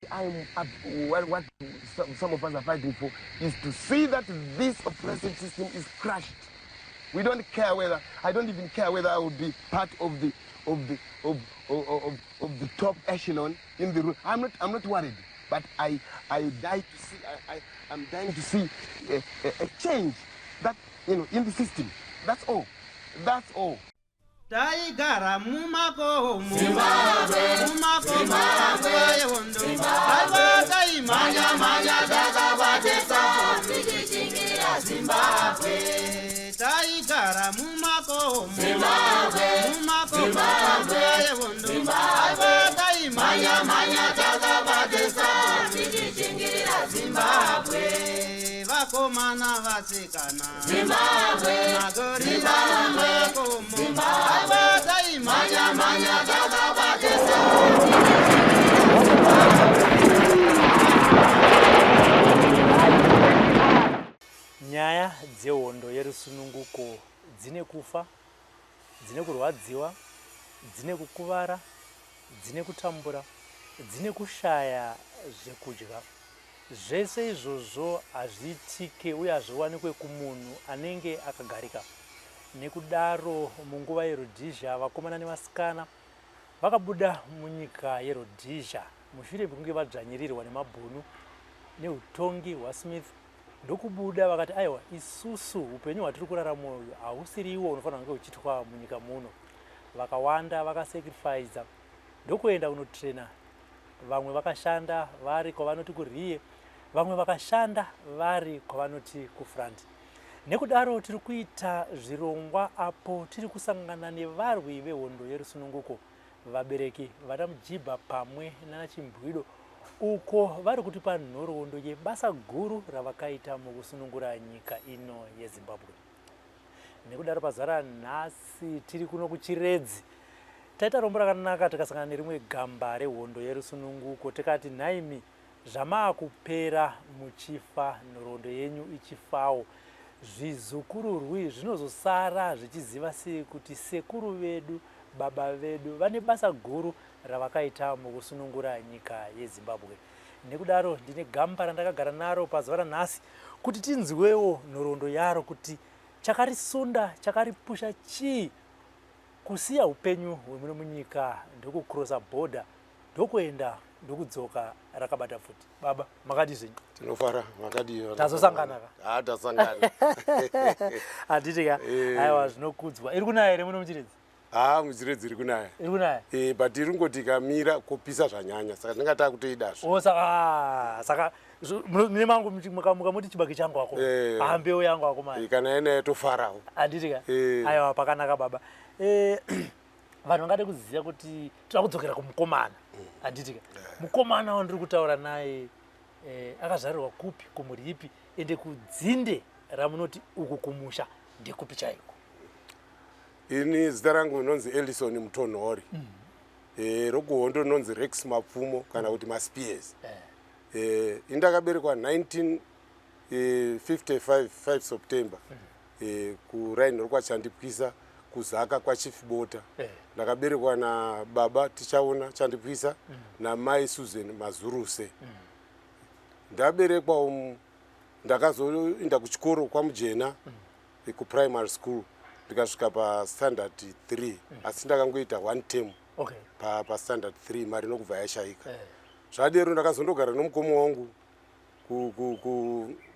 what some of us are fighting for is to see that this oppressive system is crushed. We don't care whether, I don't even care whether I would be part of the top echelon in the room. I'm not worried, but I'm dying to see a change that, in the system. That's all. That's all. Taigara mumako Zimbabwe yondo Alwaka imanya manya dakabatesa Tikichingira Zimbabwe Taigara mumako Zimbabwe yondo Alwaka imanya manya dakabatesa Tikichingira Zimbabwe Vakomana vasikana Zimbabwe Magorila mumako Nyaya dzehondo yerusununguko dzine kufa, dzine kurwadziwa, dzine kukuvara, dzine kutambura, dzine kushaya zvekudya. Zvese izvozvo hazviitike uye hazviwanikwe kumunhu anenge akagarika. Nekudaro munguva yeRhodhisia vakomana nevasikana vakabuda munyika yeRhodhisia mushure mekunge vadzvanyirirwa nemabhunu neutongi hwaSmith. Ndokubuda vakati aiwa isusu upenyu hwatiri kurarama uyu hausiri iwo unofanira kunge uchitwa munyika muno. Vakawanda vakasacrifica ndokuenda kunotrena. Vamwe vakashanda vari kwavanoti kuRiye, vamwe vakashanda vari kwavanoti kuFront. Nekudaro tiri kuita zvirongwa apo tiri kusangana nevarwi vehondo yerusununguko, vabereki vana Mujibha pamwe nana Chimbwido, uko vari kutipa nhoroondo yebasa guru ravakaita mukusunungura nyika ino yeZimbabwe. Nekudaro pazara nhasi tiri kuno kuChiredzi. Taita rombo rakanaka tikasangana nerimwe gamba rehondo yerusununguko tikati nhaimi zvamaakupera muchifa, nhoroondo yenyu ichifawo. Zvizukururwi zvinozosara zvichiziva sei kuti sekuru vedu, baba vedu vane basa guru ravakaita mukusunungura nyika yeZimbabwe. Nekudaro ndine gamba randakagara naro pazuva ranhasi kuti tinzwewo nhoroondo yaro kuti chakarisunda, chakaripusha chii kusiya upenyu hwemuno munyika ndokucrossa border ndokuenda ndokudzoka rakabata futi. Baba, makadi zvenyu? Tinofara, makadi. Tazosangana ka? Tasangana. Handitika, aiwa zvinokudzwa. Iri kunaya here muno muChiredzi? Muchiredzi iri kunaya. Iri kunaya? But iri ngoti kamira kopisa zvanyanya, saka ndingataka kutoidazvo. Saka mune mangu mukamuti chibage changu wako, hambeo yangu wako mari. Kana ena yatofarawo. Handitika, aiwa pakanaka baba. Vanhu vangade kuziva kuti toda kudzokera kumukomana. Handitika, mukomana wandiri kutaura naye akazvarirwa kupi, kumhuri ipi, ende kudzinde ramunoti uku kumusha ndekupi chaiko? Ini zita rangu nonzi Ellison Mutonhori. Rokuhondo nonzi Rex Mapfumo kana kuti maSpears. Indakaberekwa 1955 5 September kuraini rokwachandipwisa kuzaka kwaChief Bota. Ndakaberekwa na baba Tichaona Chandipwisa na mai Susan Mazuruse. Ndaberekwa ndakazoenda kuchikoro kwaMujena kuprimary school ndikasvika paStandard 3 asi ndakangoita 1 term paStandard 3 mari nokubva yashayika. Zvadero ndakazondogara nomukoma wangu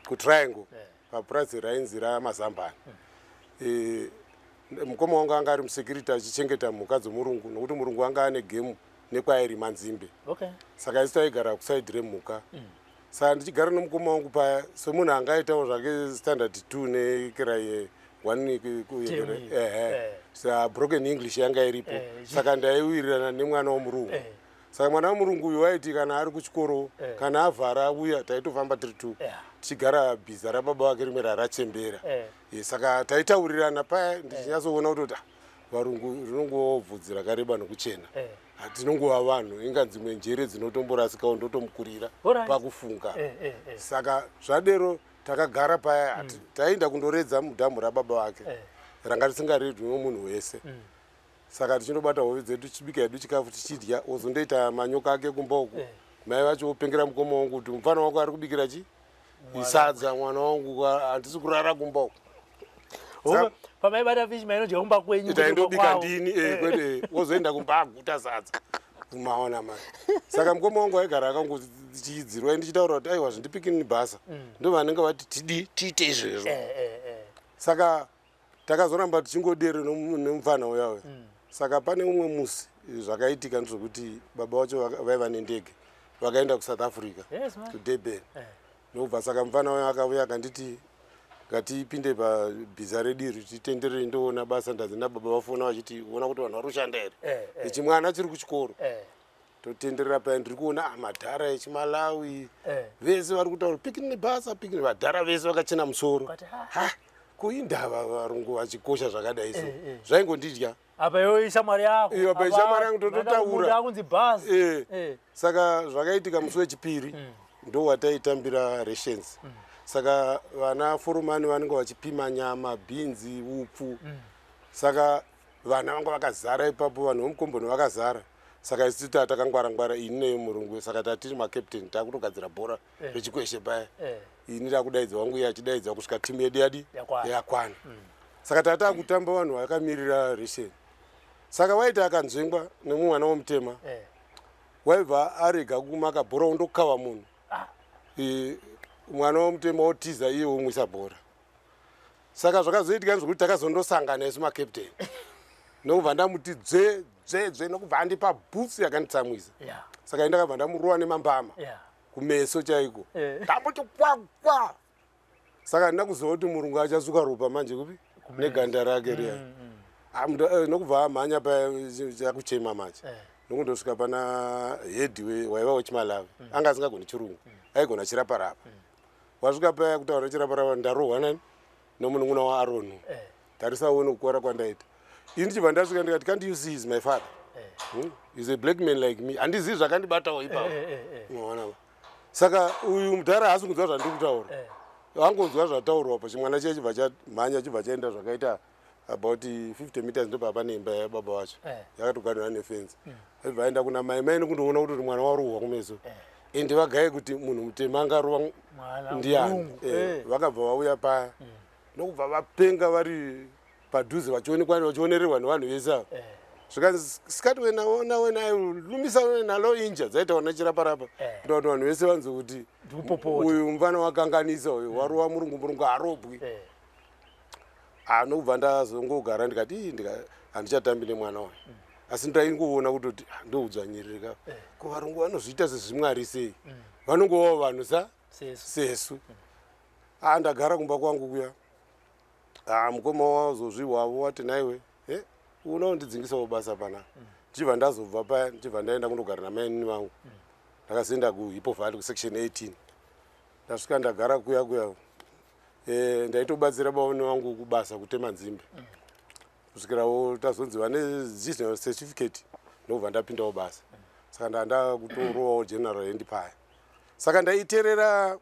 kuTriangle paPrice Lines raMazambani. Mukoma wangu anga ari musecurity achichengeta mhuka dzomurungu nokuti murungu anga ane gemu nekwairi Manzimbe. Saka isi taigara kuside remhuka. Saka ndichigara nomukoma wangu paya semunhu angaitawo zvake Standard 2 nekirai 1 sa broken English yanga iripo. Saka ndaiwirirana nemwana womurungu. Saka mwana womurungu uyu waiti kana ari kuchikoro kana avhara uya taitofamba tiri tu tichigara bhiza rababa wake rimwe rarachembera. Saka taitaurirana paya ndichinyasoona kuti varungu rinongovawo bvudzi rakareba nokuchena. Hatinongova vanhu inganzi mwenjere dzinotomborasikawo ndotomukurira pakufunga. Saka zvadero takagara paya taenda kundoredza mudhamu rababa wake ranga risingaredwi nomunhu wese. Saka tichindobata hove dzedu tichibika hedu chikafu tichidya ozondoita manyoka ake kumba uku mai vacho vopengera mukoma wangu kuti mufana wako ari kubikira chi isadza mwana wangu handisi kurara kumba uko pamaibata fishi mainodya kumba kwenyu taindobika ndini kwete wozoenda kumba aguta sadza kumaona mai saka mukoma wangu aigara akangochidzirwa ndichitaura kuti aiwa zvindipikini bhasa ndo vanenge vati tiite izvezvo saka takazoramba tichingodere nemufana uyawe saka pane umwe musi zvakaitika ndezvokuti baba vacho vaiva nendege vakaenda kuSouth Africa kuDurban ndobva saka mufana uya akauya akanditi ngatipinde pabhiza rediri titenderere ndoona basa ndazi nababa vafona vachiti ona kuti vanhu vari kushanda here echimwana chiri kuchikoro totenderera paya ndiri kuona madhara echimalawi vese vari kutaura pikini nebasa pikini vadhara vese vakachena musoro kuindava varungu vachikosha zvakadai so zvaingondidya apa iwe ishamwari yako apa ishamwari yangu tototaura kunzi bhazi saka zvakaitika musi wechipiri ndo wataitambira rations saka vana foromani vanenge vachipima nyama bhinzi upfu saka vana vanga vakazara ipapo vanhu vomukomboni vakazara saka isi takangwara ini neyomurungu saka tatiri macaptain takutogadzira bhora rechikweshe paya ini takudaidza wangu iye achidaidza kusvika timu yedu yadi yakwana saka tatakutamba vanhu vakamirira ration saka waita akanzvengwa nemumwana womutema waibva arega kumaka bhora undokava munhu mwana womutema wotiza iye womwisa bhora saka zvakazoitika nezvokuti takazondosangana isu macaptain nokubva ndamuti dzve nokubva andipa bhutsi yakanditsamwisa saka ini ndakabva ndamurova nemambama kumeso chaiko ndamuti kwakwa saka ndina kuziva kuti murungu achasuka ropa manje kupi neganda rake riya nokubva amhanya paya chakuchema manje nokundosvika pana hedhi waiva wechimalavi anga asingagoni chirungu aigona chiraparapa wasvika paya kutaura chiraparapa ndarohwa nani nomunun'una waaronu tarisawo nokukora kwandaita ini ndichibva ndasvika ndikati can't you see is my father is a black man like me handizivi zvakandibatawo ipapo unoona saka uyu mudhara haasi kunzwa zvandiri kutaura angonzwa zvataurwa pachimwana chiye chibva chamhanya chibva chaenda zvakaita about 50 meters ndo papa neimba yababa wacho yakatoganira nefenzi aibva aenda kuna mai mai nekundoona kuti mwana warohwa kumeso ende vagaye kuti munhu mutema angarohwa ndiani vakabva vauya paya nokubva vapenga vari padhuze vachionererwa nevanhu vese ava zvikanzi sikati wena lumisa nalo inja dzaitawo nechiraparapa ndokuti vanhu vese vanzwe kuti uyu mufana wakanganisa uyu warowa murungu harobwi nokubva ndazongogara ndikati handichatambi nemwana wayo asi ndaingoona kutoti ndoudzvanyiririka ko varungu vanozviita sezvimwari sei vanongovawo vanhu sesu ndagara kumba kwangu kuya mukoma wazozvihwavo wati naiwe unaundidzingisawo basa pana ndichibva ndazobva paya ndichibva ndaenda kundogara namainini vangu ndakazoenda kuHippo Valley kusection 18 ndasvika ndagara kuya ndaitobatsira baoni vangu kubasa kutema nzimbe kusvikirawo tazonzi vane general certificate ndobva ndapindawo basa saka ndanda kutorowawo general hand paya saka ndaiterera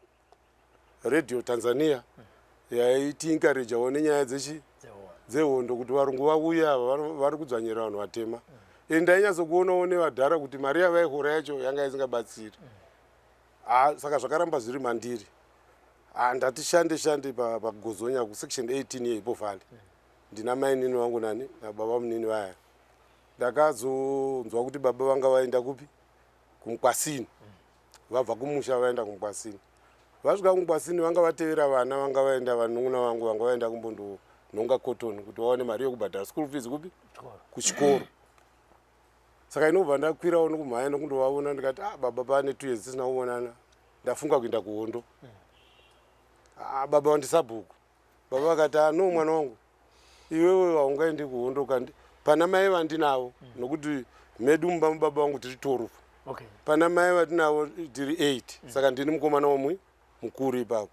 radio Tanzania yaitiinkarejawo nenyaya dzehondo kuti varungu vauya vari kudzvanyira vanhu vatema ndainyatsokuonawo nevadhara kuti mari yavaihora yacho yanga isingabatsiri saka zvakaramba zviri mandiri ndati shande pagozonya kusection 18 yeHippo Valley ndina mainini vangu nani nababa munini vaya ndakazonzwa kuti baba vanga vaenda kupi kumkwasini vabva kumusha vaenda kumkwasini vasvika kumkwasini vanga vatevera vana vanga vaenda vanun'una vangu vanga vaenda kumbondononga cotton kuti vaone mari yokubhadhara school fees kupi kuchikoro saka inobva ndakwirawo nokumhanya nokundovaona ndikati baba pane 2 years tisina kuonana ndafunga kuenda kuhondo baba vandisabhuku baba vakati no mwana wangu iwewe haungaendi kuhondo kandi pana mai vandinavo nokuti medu mumba mubaba vangu tiri 12 pana mai vatinavo tiri 8 saka ndini mukomana womwe mukuru ipapo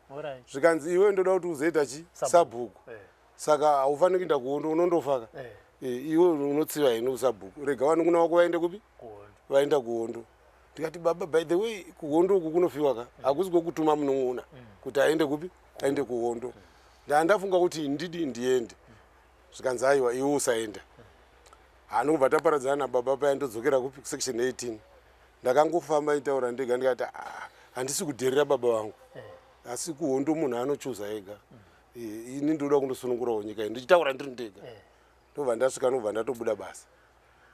zvikanzi iwe ndoda kuti uzoita sabhuku saka haufaniri kuenda kuhondo unondofaka iwe unotsiva ino sabhuku rega vanun'una vako vaende kupi vaenda kuhondo ndikati baba by the way kuhondo uku kunofiwa ka hakusi kwokutuma munun'una kuti aende kupi aende kuhondo ndafunga kuti ndidi ndiende zvikanzi aiwa iwe usaenda nokubva taparadzana nababa paya ndodzokera kupi kusection 18 ndakangofamba itaura ndega ndikati handisi kudherera baba vangu asi kuhondo munhu anochuza ega ini ndoda kundosunungurawo nyika iyi ndichitaura ndiri ndega ndobva ndasvika ndobva ndatobuda basa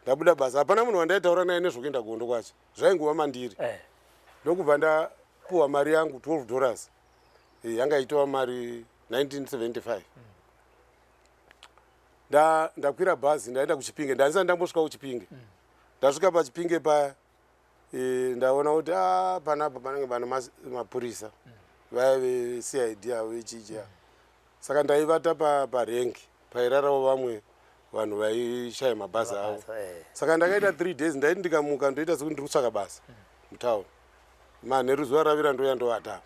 ndabuda basa hapana munhu wandaitaura naye nezvokuenda kuhondo kwacho zvaingova mandiri ndokubva ndapuwa mari yangu $12 yanga itova mari 1975 ndakwira bhazi ndaenda kuchipinge ndandisati ndambosvika kuchipinge ndasvika pachipinge paya ndaona kuti panapa panenge pane mapurisa vaya vecid avo vechicha saka ndaivata parengi pairarawo vamwe vanhu vaishaya mabhazi avo saka ndakaita 3 days ndaiti ndikamuka ndoita sekuti ndiri kutsvaka basa mutauni manheruzuva ravira ndoya ndovata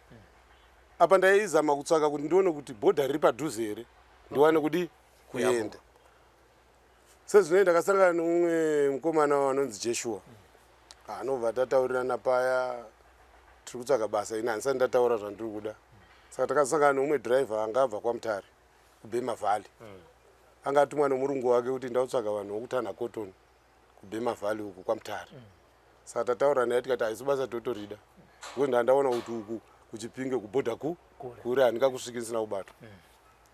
apa ndaizama kutsvaka kuti ndione kuti bhodha riri padhuze here ndiwane kudi kuenda sezvinoi ndakasangana neumwe mukomana wanonzi Joshua anobva tataurirana paya tiri kutsvaga basa ini handisati ndataura zvandiri kuda saka takasangana neumwe dhiraivha anga abva kwaMutare kuBhema Valley anga atumwa nomurungu wake kuti ndautsvaga vanhu vokutanha cotton kuBhema Valley uku kwaMutare saka tataura naye tikati haisi basa totorida uye ndandaona kuti uku kuchipinge kubhodha kuri handingakusviki ndisina kubatwa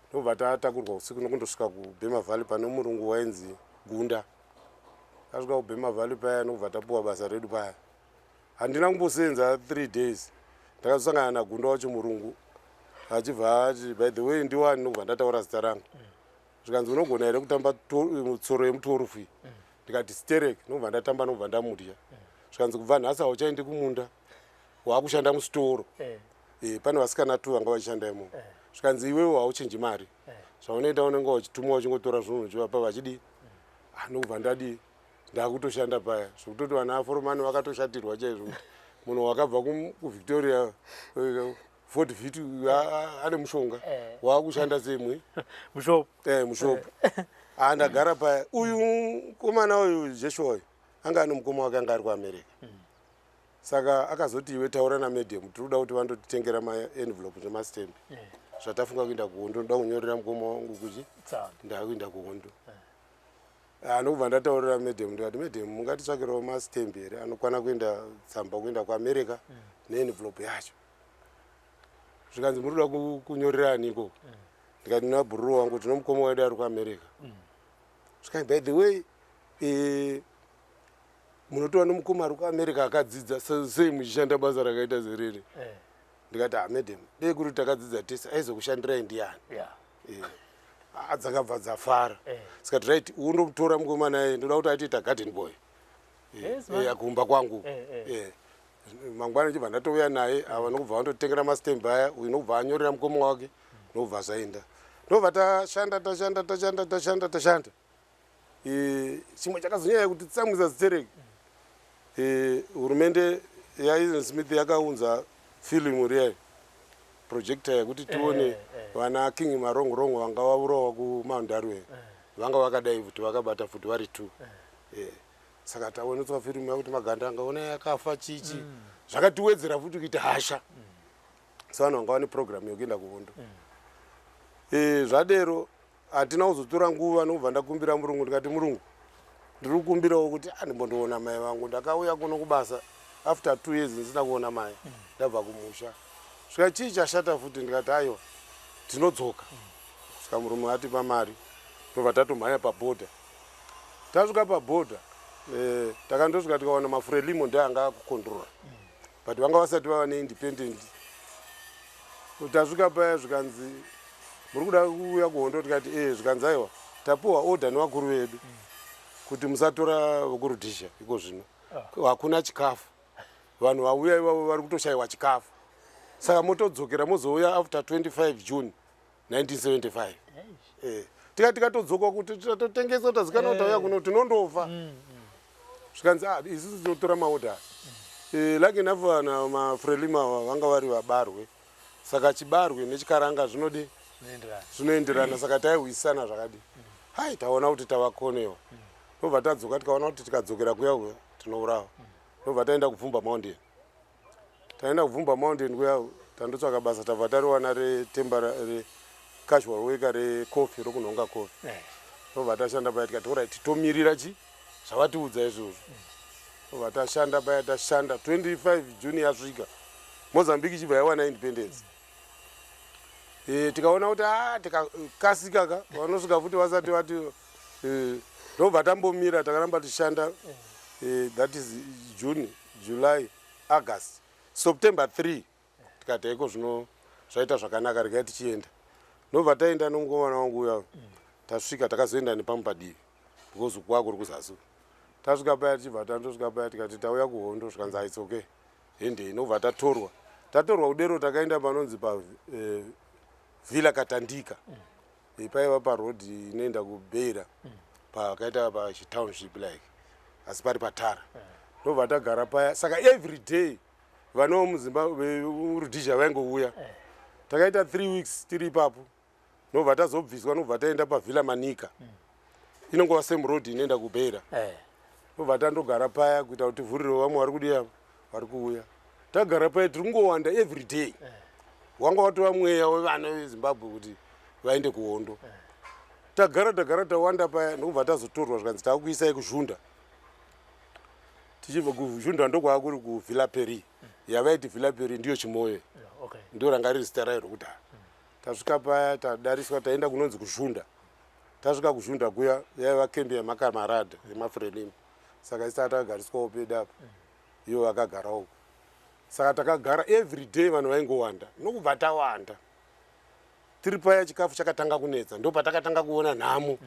ndobva tatakurwa usiku nokundosvika kuBhema Valley pane murungu wainzi Gunda tasvika kuBhema Valley paya nobva tapuwa basa redu paya handina kumbosenza 3 days ndakazosangana naGunda wacho murungu achibva ati by the way ndiwani nobva ndataura zita rangu zvikanzi unogona here kutamba tsoro yemutorufui ndikati sterek nobva ndatamba nobva ndamudya zvikanzi kubva nhasi hauchaendi kumunda waakushanda musitoro pane vasikana 2 vanga vachishanda imomo zvikanzi iwewo hauchinji mari zvaunoita unenge wachitumwa uchingotora zvinhu uchivapa vachidi nokubva ndadi ndakutoshanda paya zvokutoti vana aforomani vakatoshatirwa chaizvo kuti munhu wakabva kuVictoria Fort Vit ane mushonga waakushanda semwe mushopu ndagara paya uyu mukomana uyu Joshua uyu anga ane mukoma wake anga ari kuAmerica saka akazoti iwe taura naMedium tiri kuti vandotitengera maenvelope nemastembi zvatafunga kuenda kuhondo ndoda kunyorera mukoma wangu kuti ndakuenda kuhondo nokubva ndataurira Medium ndikati Medium mungatitsvakirawo mastembi here anokwana kuenda tsamba kuenda kuAmerica neenvelope yacho zvikanzi muri kuda kunyorerani ndikati nabhururu wangu tino mukoma wedu ari kuAmerica zvikanzi by the way munotova nomukoma ari kuAmerica akadzidza sei muchishanda basa rakaita zerere ndikati Medium dei kuti takadzidza tese aizokushandirai ndiani dzakabva dzafara sikati right undomutora mukomana naye ndoda kuti aitiita garden boy kumba kwangu mangwana chibva ndatouya naye ava nokubva vandotengera mastembi aya uyu nokubva anyorera mukoma wake nokubva zvaenda ndobva tashanda chimwe chakazonyaya kuti tsamwisa zitereki hurumende yaIsrael Smith yakaunza filimu riyayo projector yekuti tione vana King Marongorongo vanga vaurawa kuMaundarwe vanga vakadai futi vakabata futi vari 2 saka taonetswa filimu yakuti Maganda angaona yakafa chichi zvakatiwedzera futi kuita hasha savanhu vanga vane program yokuenda kuhondo zvadero hatina kuzotora nguva nokubva ndakumbira murungu ndikati murungu ndiri kukumbirawo kuti ndimbondoona mai vangu ndakauya kuno kubasa after 2 years ndisina kuona mai ndabva kumusha svika chii chashata futi ndikati aiwa tinodzoka svika murume atipa mari tobva tatomhanya pabhodha tasvika pabhodha takandosvika tikaona maFrelimo ndeanga akukondrora but vanga vasati vava neindependent tasvika paya zvikanzi muri kuda kuuya kuhondo tikati zvikanzi aiwa tapuwa order nevakuru vedu kuti musatora vokurudhisha iko zvino hakuna chikafu vanhu vauya ivavo vari kutoshayiwa chikafu saka motodzokera mozouya after 25 June 1975 tikatodzoka kuti tatotengesa tazikana kuti tauya kuno tinondofa zvikanzi isusu tinotora maodha lucky enough vana maFrelimo vanga vari vabarwe saka chibarwe nechikaranga zvinodi zvinoenderana saka taihwisana zvakadi hai taona kuti tavakonewa ndobva tadzoka tikaona kuti tikadzokera kuya tinourawa ndobva taenda kubvumba mountain kuya tandotsvaka basa tabva tariwana casual worker recoffee rokunhonga coffee ndobva tashanda paya tikati orit tomirira zvavatiudza izvozvo vatashanda paya tashanda 25 June yasvika Mozambique ichibva yawana independence. Tikaona kuti tikakasika ka vanosvika futi vasati vati ndobva tambomira takaramba tishanda. That is June, July, August, September 3 tikati iko zvino zvaita zvakanaka regai tichienda. Ndobva taenda nomukomana wangu uya tasvika takazoenda nepamupadivi because kwako kuri kuzasi. Tasvika paya tichibva tandosvika paya tikati tauya kuhondo zvikanzi it's okay. Ende ndobva tatorwa kudero takaenda panonzi pa Villa Katandika. Paiva parodi inoenda kuBeira pakaita pachitownship like asi pari patara. Ndobva tagara paya saka every day vano muZimbabwe Rhodesia vaingouya. Takaita 3 weeks tiri ipapo. Ndobva tazobviswa ndobva taenda paVilla Manica. Inongova same road inoenda kuBeira. Ndobva tandogara paya kuita kuti vhuriro vamwe vari kudiya vari kuuya. Tagara paya tiri kungowanda every day. Wanga watova mweya wevana veZimbabwe kuti vaende kuhondo. Tagara tawanda paya ndobva tazotorwa zvikanzi takuisai kuZhunda. Tichibva kuZhunda ndokwava kuri kuVilla Peri. Yavaiti Villa Peri ndiyo Chimoyo. Ndio ranga riri zita rayo rokudhaya. Tasvika paya tadariswa taenda kunonzi kuZhunda. Tasvika kuZhunda kuya yaiva kembi yemakamarada yemaFrelimo. Saka isati takagariswawo peda apa. Ivo vakagarawo. Saka takagara every day vanhu vaingowanda. Nokubva tawanda. Tiri paya chikafu chakatanga kunetsa. Ndo patakatanga kuona nhamo.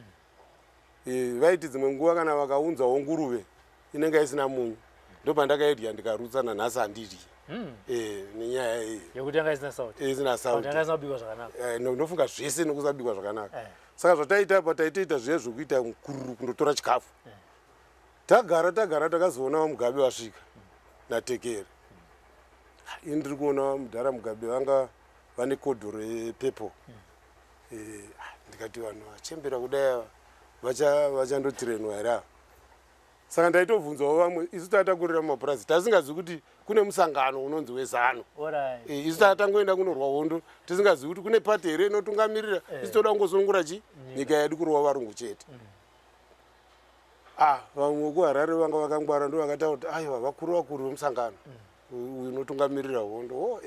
Vaiti dzimwe nguva kana vakaunzawo nguruve inenge isina munyu. Ndo pandakaidya ndikarutsa nanhasi handidyi. Nenyaya iyi. Yekuti yanga isina sauti. Isina sauti. Yanga isina kubikwa zvakanaka. Ndofunga zvese nokusabikwa zvakanaka. Saka zvataita apa taitoita zviye zvokuita mukururu kundotora chikafu. Tagara takazoona Mugabe wasvika naTekere. Indiri kuona mudhara Mugabe vanga vane kodhoro yepepo. Ndikati vanhu vachembera kudai vachandotirenwa here ava. Saka ndaitovhunzawo vamwe isu tatakurira mumapurazi tasingazivi kuti kune musangano unonzi weZANU. Isu tatangoenda kunorwa hondo tisingazivi kuti kune pati here inotungamirira. Isu toda kungozongora nyika yedu kurova varungu chete. Vamwe vekuHarare vanga vakangwara ndo vakataura kuti aiwa vakuru vemusangano uyu unotungamirira hondo.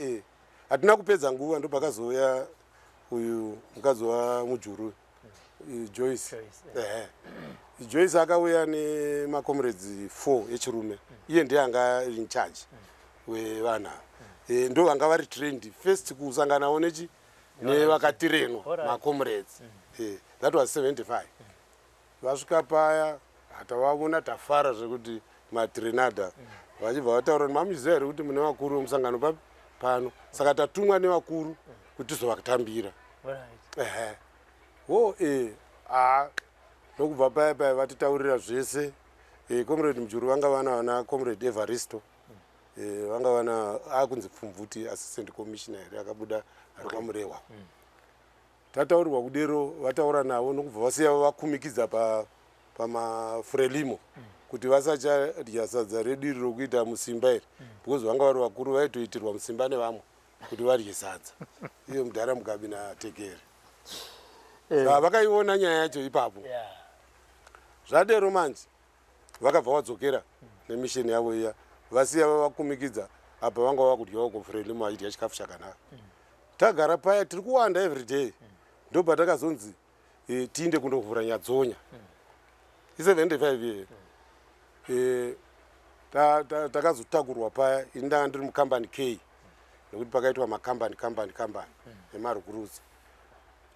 Hatina kupedza nguva ndo pakazouya uyu mukadzi waMujuru Joyce. Joyce akauya nemakomrades 4 echirume. Iye ndiye anga in charge wevanhu. Ndo vanga vari trained first kusanganawo nevakatirenwa makomrades. That was 75. Vasvika paya hatavavona tafara zvekuti matrenada vachibva vataura kuti mamuziva here kuti mune vakuru vemusangano pano. Saka tatumwa nevakuru kuti tizovakatambira. Nokubva paya vatitaurira zvese. Comrade Mujuru vanga vana Comrade Evaristo. Vanga vana akunzi Pfumvuti assistant commissioner here akabuda ari kwaMurehwa. Tataurirwa kudero vataura navo nokubva vasiya vakumikidza pamaFrelimo kuti vasachadya sadza redu iri rokuita musimba iri because vanga vari vakuru vaitoitirwa musimba nevamwe kuti vadye sadza. Iyo mudhara Mugabe naTekere. Vakaiona nyaya yacho ipapo. Zvadero manje vakabva vadzokera nemisheni yavo iya vasiya vavakumikidza apa vanga vakudyawo kuFrelimo vachidya chikafu chakanaka. Tagara paya tiri kuwanda every day. Ndobva takazonzi tiinde kundovhura nyadzonya. I75 ye. Takazotakurwa paya ini ndanga ndiri mukambani K nekuti pakaitwa makambani emarugurudza.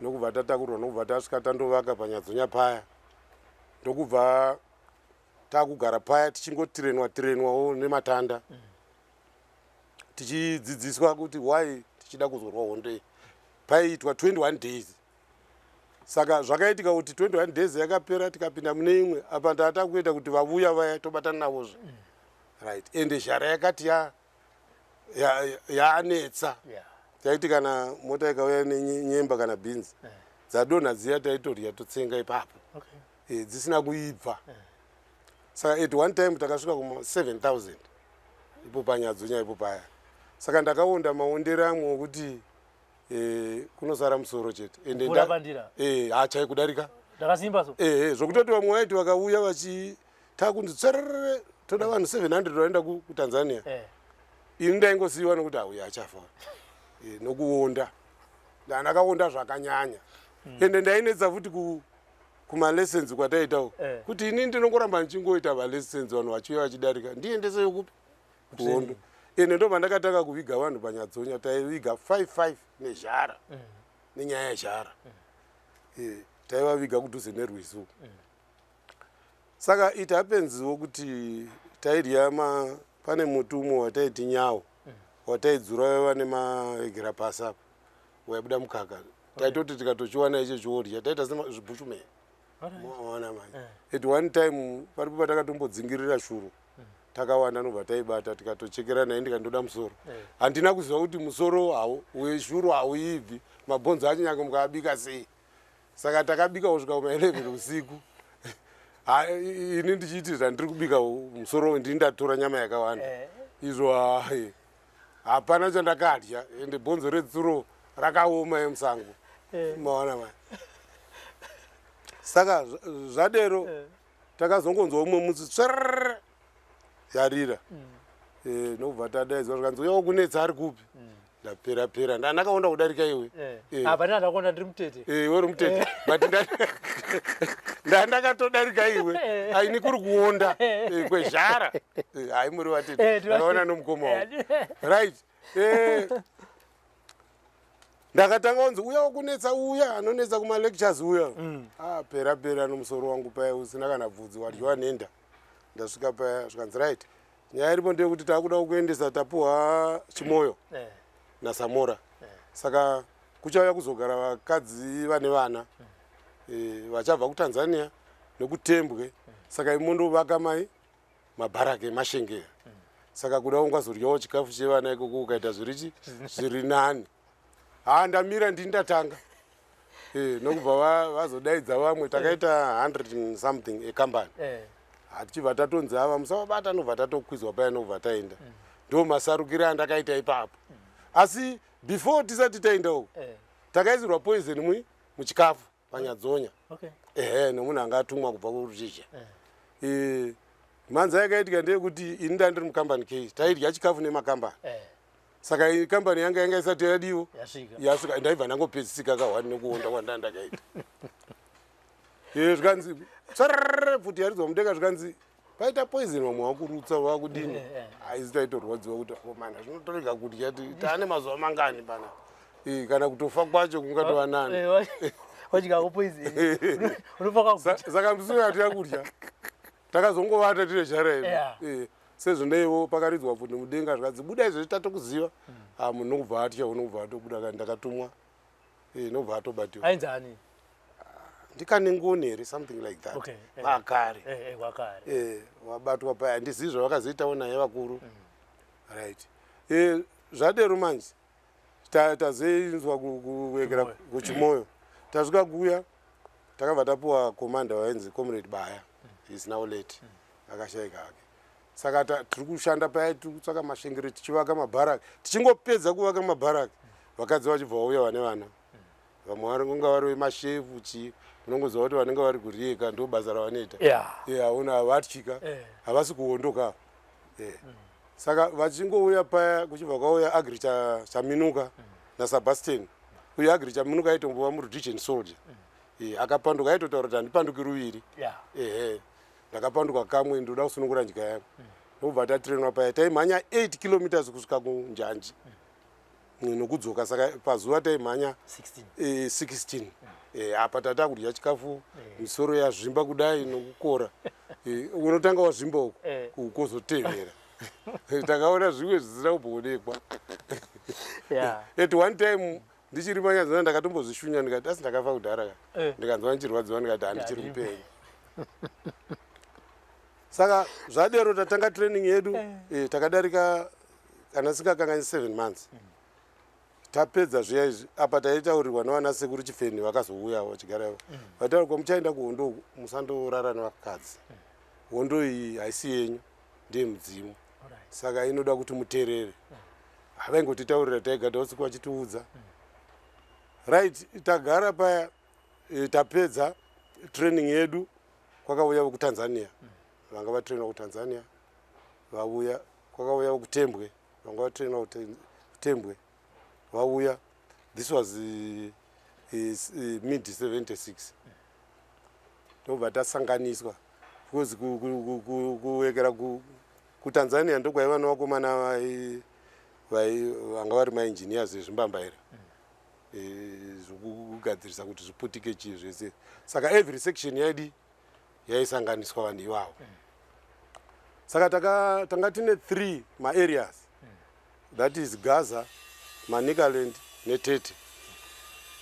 Nokubva tatakurwa nokubva tasvika tandovaka panyadzonya paya. Ndokubva takugara paya tichingotirenwawo nematanda. Tichidzidziswa kuti why tichida kuzorwa hondo iyi. Paiitwa 21 days. Saka zvakaitika kuti 21 days yakapera tikapinda mune imwe apa ndatakuita kuti vavuya vaya tobatana navozve. Right. Ende zhara yakati yanetsa. Taiti kana mota ikauya nenyemba kana beans dzadonha dziya taitorya totsenga ipapo. Dzisina kuibva. Saka at one time takasvika kuma 7,000 ipo panyadzonya ipo paya. Saka ndakaonda maondero amwe okuti kunosara musoro chete. Hachai kudarika. Ndakasimba so. Zvokutoti vamwe vaiti vakauya vachitakunzi tserere toda vanhu 700 vaenda kuTanzania. Ini ndaingosiyiwa nokuti auya achafa nokuonda. Ndakaonda zvakanyanya. Ende ndainetsa futi kumalessons kwataitawo kuti ini ndinongoramba ndichingoita malessons vanhu vachiuya vachidarika ndiendese yokupi kuhondo. Ende ndobva ndakatanga kuviga vanhu paNyadzonya. Taiviga 5 nezhara nenyaya yezhara. Taivaviga kudhuze nerwizi. Saka it happens kuti taidya pane muti umwe wataiti nyawo wataidzura vaiva nemaegera pasi apa waibuda mukaka. Taitoti tikatochiwana icho chiorya taita zvibhushumeni. Maona mai. At one time paripo patakatombodzingirira shuro takawanda nobva taibata tikatochekerana ndikandoda musoro. Handina kuziva kuti musoro weshuro hauibvi mabhonzo acho nyange mukaabika sei. Saka takabika kusvika kuma 11 usiku. Ini ndichiti zvandiri kubika musoro ndini ndatora nyama yakawanda. Izvo hapana chandakadya ende bhonzo retsuro rakaoma emusango. Maona mai. Saka zvadero takazongonzwa umwe musi yarira. Nobva tadaidzwa zvikanzi uyawo kunetsa ari kupi. Ndapera ndakaonda kudarika iwe. Hapana ndakaonda ndiri mutete. Uri mutete. But ndakatodarika iwe. Aini kuri kuonda kwezhara. Hai muri vatete. Ndakaona nomukoma wangu. Right. Ndakatanga kunzi uyawo kunetsa uya anonetsa kuma lectures uya. Pera nomusoro wangu paya usina kana bvudzi wadyiwa nenda. Ndasvika paya zvikanzi right. Nyaya iripo ndeyekuti takuda kuendesa tapuhwa Chimoyo naSamora. Saka kuchauya kuzogara vakadzi vane vana vachabva kuTanzania nokutembwe. Saka imondovaka mabharaki emashengera. Saka kuda ungazoryawo chikafu chevana ikoko ukaita zviri nani. Ndamira ndini ndatanga. Nokubva vazodaidza vamwe takaita 100 something ekambani. Tichibva tatonzi ava musavabata nobva tatokwizwa paya nobva taenda. Ndo masarukiro andakaita ipapo. Asi before tisati taendawo takaisirwa poison muchikafu paNyadzonya. Nomunhu anga atumwa kubva kuruzhizha. Mhanza yakaitika ndeyekuti ini ndandiri mukambani K taidya chikafu nemakambani. Saka kambani yanga isati yadiwo yasvika ndaibva ndangopedzisika kahwani nekuonda kwandandakaita. Zvikanzi futi yaridzwa mudenga zvikanzi paita poison vamwe vakurutsa vakudini. Haisi taitorwadziwa kuti mana zvinotorega kudya taane mazuva mangani pana. Kana kutofa kwacho kungatova nani. Wadyako poison. Saka musi yatira kudya takazongovata tine zhara yedu. Sezvo ndeivo pakaridzwa futi mudenga zvikanzi buda izvezvi tatokuziva. Munhu nokubva atya unobva atobuda kana ndakatumwa. Nobva atobatiwa. Ainzi ani? Ndikanengoni here something like that. Vakare. Wabatwa paya handizivi zvavakazoitawo naye vakuru. Right. Zvadero manje tazeinzwa kuwekera kuChimoyo. Tasvika kuya takabva tapuwa komanda wainzi Comrade Baya. He is now late. Akashayika hake. Saka tiri kushanda paya tikutsvaka mashengero tichivaka mabharaki. Tichingopedza kuvaka mabharaki vakadzi vachibva vauya vane vana. Vamwe vanenge vari vemashefu unongoziva kuti vanenge vari kurieka ndo basa ravanoita. Una havatyika havasi kuondoka. Saka vachingouya paya kuchibva kwauya Agri Chaminuka naSebastian. Uye Agri Chaminuka aitombova muRhodesian soldier. Akapanduka aitotaura kuti handipanduki ruviri. Ndakapanduka kamwe ndoda kusunungura nyika yangu. Ndobva tatrenwa paya taimhanya 8 kilometers kusvika kuNjanji nokudzoka. Saka pazuva taimhanya 16. Apa tata kudya chikafu misoro yazvimba kudai nokukora. Unotanga wazvimba uko kuzotevera. Takaona zvimwe zvisina kumbonekwa. At one time ndichiri paNyadzonya ndakatombozvishunya ndikati asi ndakafa kudhara. Ndikanzwa ndichirwadziwa ndikati handichiri mupenyu. Saka zvadero tatanga training yedu takadarika kana sikakanganyi 7 months. Tapedza zviya izvi apa taitaurirwa navana sekuru Chifeni vakazouya vachigarawo. Vataura kuti muchaenda kuhondo musandorara nevakadzi. Hondo iyi haisi yenyu ndeyemudzimu. Saka inoda kuti muteerere. Havaingotitaurira taigata usiku vachitiudza. Right, tagara paya tapedza training yedu kwakauya kuTanzania. Vanga vatrainwa kuTanzania vauya kwakauya kutembwe vanga vatraina kutembwe vauya. This was mid 76 ndobva tasanganiswa because kuwekera kutanzania ndokwaiva nevakomana vanga vari mainjiniers vezvimbambaira zvokugadzirisa kuti zviputike chii zvese. Saka every section yaidi yaisanganiswa vanhu ivavo. Saka tanga tine 3 maareas, that is Gaza, Manicaland neTete.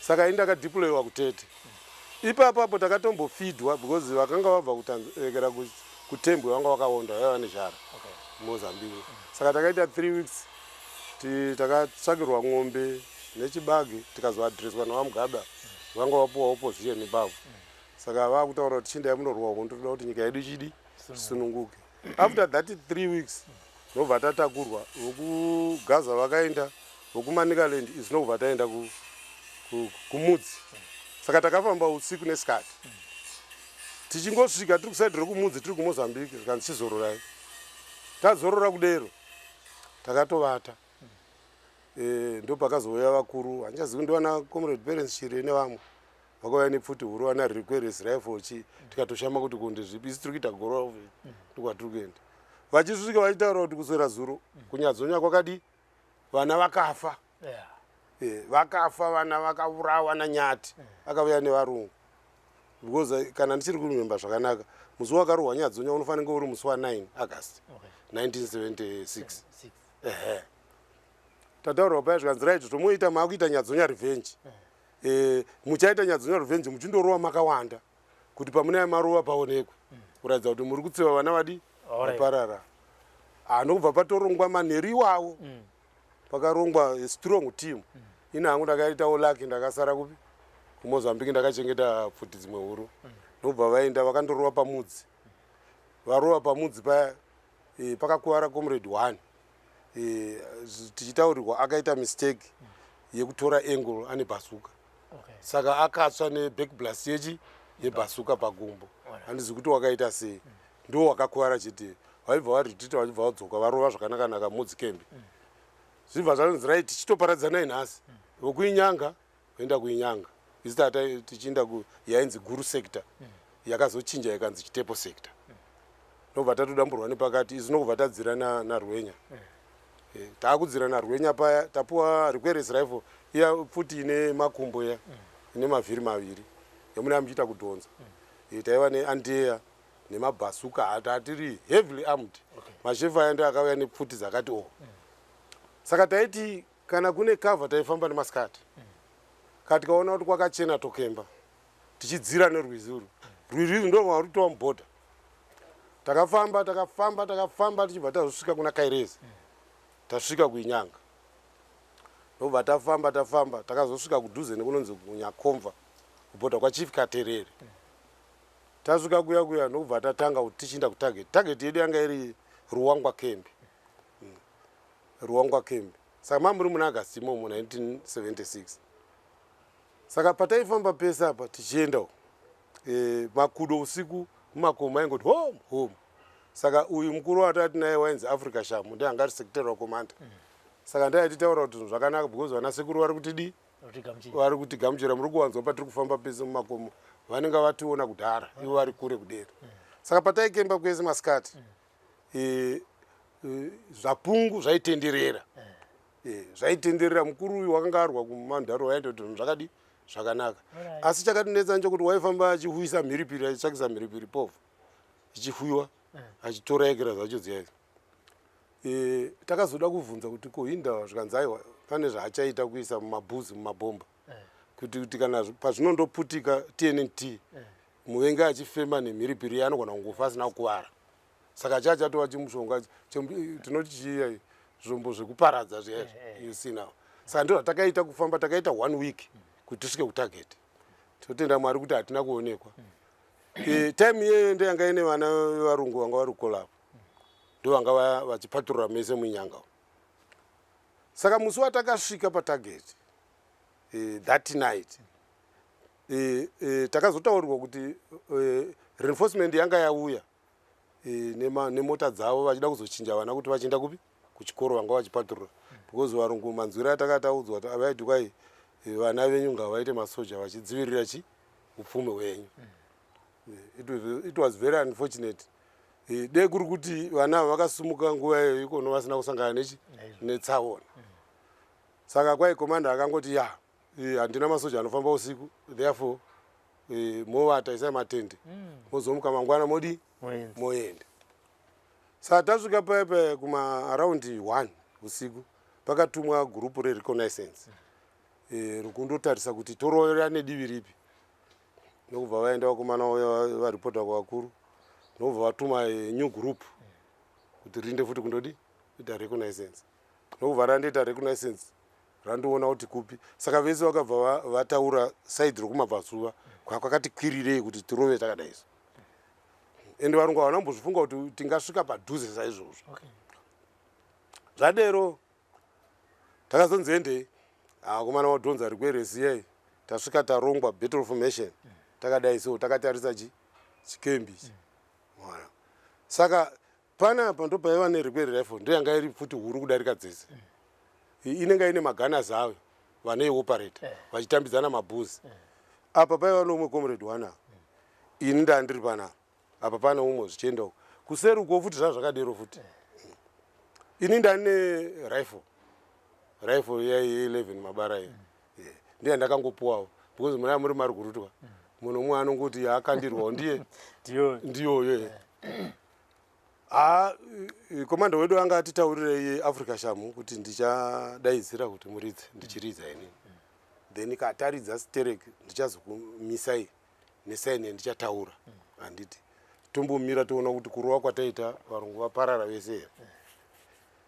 Saka indakadeployiwa kuTete. Ipapo takatombofeedwa because vakanga vabva kutanzekera kutembwe vanga vakaonda vaiva nezhara Mozambique. Saka takaita 3 weeks takatsvakirwa ng'ombe nechibage tikazoadreswa navamugada vanga vapuwa opposition ipapo. Saka vakutaura kuti chindai munorwa uko ndoda kuti nyika yedu chidi sununguke. After that 3 weeks ndobva tatakurwa vokugaza vakaenda vokumanicaland isi ndobva taenda kumudzi. Saka takafamba usiku nesikati tichingosvika tiri kusaidi rekumudzi tiri kumozambique zikanzi chizororai. Tazorora kudero takatovata. Ndopakazouya vakuru handichazivi ndivana comrade Parents Chire nevamwe vakauya nepfuti huru vana requeres rifle tikatoshama kuti kunde zvipi isi tiri kuita goro ndikwatiri kuenda. Vachisvika vachitaura kuti kuswera zuro kunyadzonya kwakadi vana vakafa. Vakafa vana vakaurawa nanyati akauya nevarungu because kana ndichiri kurememba zvakanaka musi wakarohwa nyadzonya unofanira uri musi wa9 August 1976. Tataurwa paya zvikanzi right tomoita maakuita nyadzonya revenge. Muchaita nyadzonya revenge muchindorova makawanda kuti pamunai marova paonekwe kuratidza kuti muri kutsiva vana vadi vaparara. Ndokubva patorongwa manheru iwawo pakarongwa strong team. Ina hangu ndakaitawo laki ndakasara kupi kuMozambique ndakachengeta pfuti dzimwe huru. Ndobva vaenda vakandorova pamudzi. Varova pamudzi paya pakakuwara comrade 1. Tichitaurirwa akaita mistake yekutora angle ane basuka. Saka akatsva nebackblast yebasuka pagumbo. Handizivi kuti wakaita sei. Ndo wakakuwara chete. Vaibva varitita vachibva vadzoka varova zvakanaka mudzi kembe. Zvibva zvanzi right tichitoparadzana nhasi vokuinyanga voenda kuinyanga isi tata tichienda yainzi guru sector yakazochinja ikanzi chitepo sector. Ndobva tatodamburwa nepakati isi nokubva tadzira narwenya. Taakudzira narwenya paya tapuwa requeres rifle iya pfuti ine makumbo ya ine mavhiri maviri yamuna muchiita kudhonza. Taiva neandeya nemabhasuka atiri heavily armed. Mashefa aya ndo akauya nepfuti dzakati Saka taiti kana kune cover taifamba nemaskati. Tikaona kuti kwakachena tokemba tichidzira nerwizi urwu. Rwizi ndo rwari mubhodha. Takafamba tichibva tazosvika kuna Kairezi. Tasvika kuinyanga. Ndobva tafamba takazosvika kudhuze nekunonzi kunyakomva kubhodha kwachief Katerere. Tasvika kuya ndobva tatanga kuti tichienda kutarget. Target yedu yanga iri Ruwangwa Camp. Ruwangwa Camp. Saka mamuri muna August imomo 1976. Saka pataifamba pesa apa tichienda makudo usiku mumakomo aingoti home. Saka uyu mukuru watati naye wainzi Africa Shamu ndiye anga ari secretary commander. Saka ndaititaura kuti zvakanaka because vana sekuru vari kutidi vari kuti gamuchira muri kuwanzwa patiri kufamba pesa mumakomo vanenge vationa kudhara ivo vari kure kudera. Saka pataikemba kwese masikati zvapungu zvaitenderera. Zvaitenderera mukuru uyu wakanga arwa kumandharo waitoti zvakadi zvakanaka. Asi chakatinetsa nchokuti waifamba achihuisa mhiripiri achitsvakisa mhiripiri povhu ichihuiwa achitora ekera zvacho dziyaidzi. Takazoda kuvhunza kuti kohinda zvikanzi aiwa pane zvaachaita kuisa mumabhuzi mumabhomba kuti kana pazvinondoputika TNT muvengi achifema nemhiripiri anogona kungofa asina kukuvara. Saka chatova chimushonga tinoti chiya zvombo zvekuparadza zvisina. Saka ndo zvatakaita kufamba takaita 1 week kuti tisvike kutarget. Totenda Mwari kuti hatina kuonekwa. Time iyeyo ndeyanga ine vana vevarungu vanga vari kukolapo. Ndo vanga vachipaturura mese munyanga. Saka musi watakasvika patarget that night takazotaurirwa kuti reinforcement yanga yauya nemota dzavo vachida kuzochinja vana kuti vachienda kupi kuchikoro vanga vachipaturura because varungu manzwira atakataudzwa vaiti kwai vana venyu ngavaite masoja vachidzivirira upfumi hwenyu. It was very unfortunate. Dei kuri kuti vana vakasumuka nguva iyo ikono vasina kusangana netsaona. Saka kwai komanda akangoti handina masoja anofamba usiku, therefore movata isai matende mozomuka mangwana modi moenda. Saka tasvika paipa kuma around 1 usiku pakatumwa gurupu rereconnaissance rokundotarisa kuti toroera nedivi ripi. Nokubva vaenda vakomana varipota kuvakuru nobva vatuma new group kuti rinde futi kundodi kuita reconnaissance. Nokubva randoita reconnaissance randoona kuti kupi. Saka vese vakabva vataura side rokumabvazuva kwakati kwirirei kuti tirove takadaiso. Ende varungu havana kumbozvifunga kuti tingasvika padhuze saizvozvo. Zvadero takazonziendei akomana wadhonza rikweresiyai tasvika tarongwa battle formation takadai so takatarisa chikembi ichi. Saka panapa ndo paiva nerikwerera rifle ndo yanga iri futi huru kudarika dzese. Inenge ine maganas ayo vaneioperator vachitambidzana mabhuzi. Apa paiva nomwe comrade wana ini ndandiri panapa apa pana umwe zvichiendawo kuseri uko futi zvazvakadero futi. Ini ndane rifle yai 11 mabara iyo ndiye ndakangopuwawo because muna muri mari kurutwa muno mwe anongoti akandirwawo ndiyoyo. Komanda wedu anga atitaurirei Africa Shamu kuti ndichadaidzira kuti muridze ndichiridza inini, then kataridza sterek ndichazokumisai nesaini yandichataura handiti tombomira toona kuti kurova kwataita varungu vaparara vese.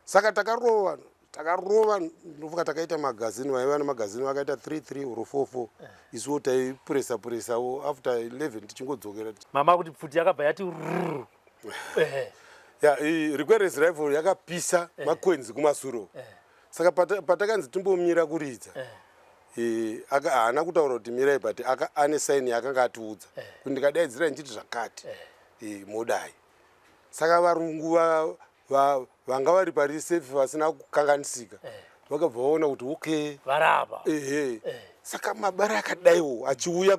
Saka takarova ndofuka takaita magazini vaiva nemagazini vakaita 3 or 4 isuwo taipuresa-puresawo after 11 tichingodzokera mama kuti pfuti yakabva yati requerence rifle yakapisa makwenzi kumasuro. Saka patakanzi timbomira kuridza haana kutaura kuti mirai but ane saini yakanga atiudza kuti ndikadaidzira ndichiti zvakati modai. Saka varungu vanga vari pari safe vasina kukanganisika vakabva vaona kuti okay varapa. Saka mabara akadaiwo achiuya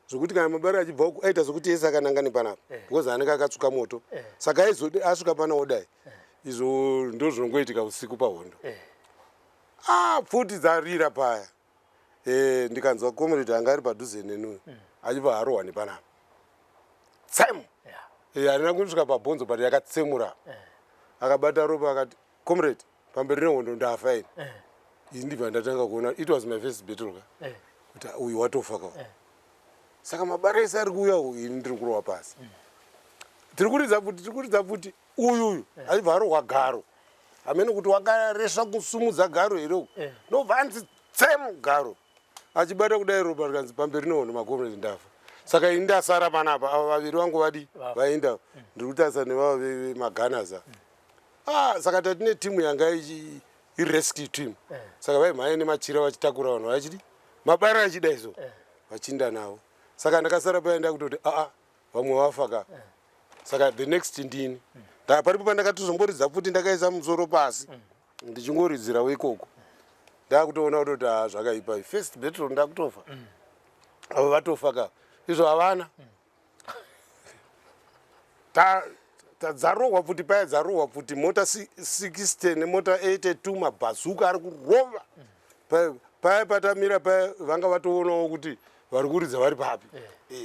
zvokuti kana mabara achibva aita zvokuti ese akanangane panapa because anenge akatsvuka moto. Saka aizoti asvika pana odai izvo ndo zvinongoitika usiku pahondo. Pfuti dzarira paya. Ndikanzwa comrade anga ari padhuze nenuyo achibva harohwani panapa tsemu harina kusvika pabhonzo but yakatsemura akabata ropa akati comrade pamberi nehondo ndafa ini. Ini ndibva ndatanga kuona it was my first battle kuti uyu watofa kawo. Saka mabara ese ari kuuya ini ndiri kurova pasi tiri kuridza futi uyuyu achibva arohwa garo hamene kuti wakaresva kusumudza garo iroko nobva anzi tsemu garo achibata kudai ropa rikanzi pamberi nehondo makomrade ndafa. Saka ini ndasara panapa ava vaviri vangu vadi vaenda ndiri kutarisa nevava vemaganaza. Saka tatine timu yanga irescue team. Saka vaimhanya nemachira vachitakura vanhu vachidi mabara achidaiso vachinda navo. Saka ndakasara paenda kutoti vamwe vafaka. Saka the next ndini paripo pandakatozomboridza futi ndakaisa musoro pasi ndichingoridzirawo ikoko ndakutoona kutoti zvakaipa first battle ndakutofa avo vatofa ka izvo havana dzarohwa futi paya dzarohwa futi mota 60 nemota 82 mabhazuka ari kurova paya patamira paya vanga vatoonawo kuti vari kuridza vari papi.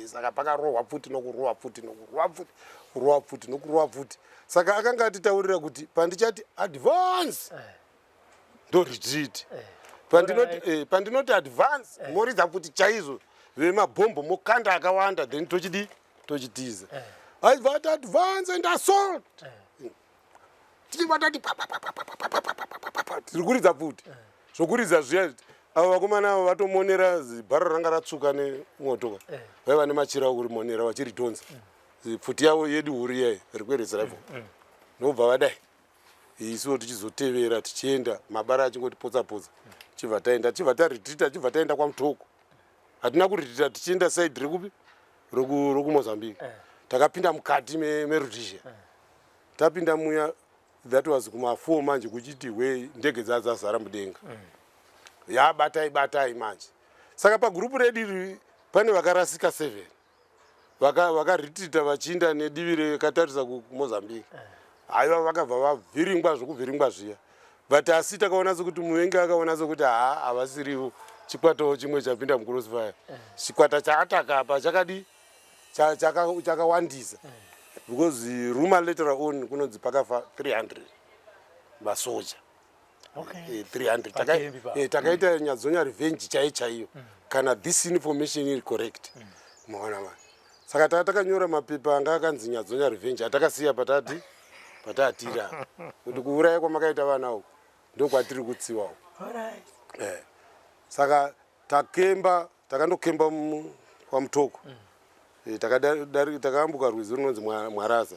Saka pakarohwa futi nokurova futi nokurova futi kurova futi nokurova futi. Saka akanga atitaurira kuti pandichati advance ndo retreat. Pandinoti advance moridza futi chaizvo vemabhombo mokanda akawanda then tochitiza. Aibva ati advance and assault tichibva tati tiri kuridza futi zvokuridza zviya. Avo vakomana avo vatomonera bhara ranga ratsuka nemotoka vaiva nemachira okurimonera vachiritonza pfuti yavo yedu huru yai rikweresa rifle ndobva vadai isuwo tichizotevera tichienda mabara achingotipotsa-potsa chibva taenda chibva taritita chibva taenda kwamutoko. Hatina kuritita tichienda saidi rekupi rokumozambique takapinda mukati merhodesia tapinda muya that was kuma4 manje kuchiti we ndege dzazara mudenga batai manje. Saka pagrupu redu pane vakarasika 7 vakaritita vachiinda nedivi rekatarisa kuMozambique. Haiva vakabva vavhiringwa zvokuvhiringwa zviya, but asi takaona sekuti muvengi akaona sekuti havasirivo chikwatawo chimwe chapinda mucrossfire. Chikwata chaataka apa chakawandisa because rumor later on kunonzi pakafa 300 vasoja. 300 takaita nyadzonya revenge chaiyo kana this information iri correct. Maona mani. Saka takanyora mapepa anga akanzi nyadzonya revenge atakasiya patatira kuti kuuraya kwamakaita vana uku ndokwatiri kutsiwawo. Saka takandokemba kwaMutoko. Takambuka rwizi runonzi Mwaraza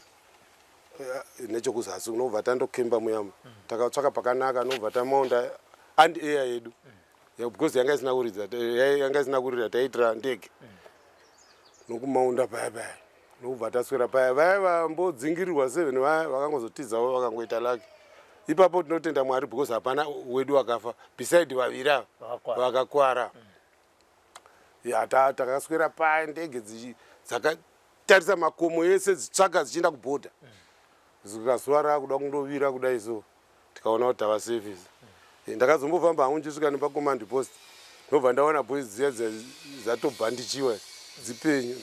nechokuzasi unobva tandokemba muyama. Takatsvaka pakanaka nobva tamaunda and air yedu because yanga isina kurira taitira ndege nokumaunda paya nobva taswera paya. Vaya vambodzingirirwa 7 vaya vakangozotizawo vakangoita laki. Ipapo tinotenda Mwari because hapana wedu wakafa beside vaviri vakakwara. Takaswera paya ndege dzakatarisa makomo ese dzitsvaga dzichienda kubhodha. Zuva rakuda kundovira kudai so tikaona kuti tava safe. Ndakazombofamba hangu ndichisvika nepacommand post ndobva ndaona boys dziya dzatobhandichiwa dzipenyu.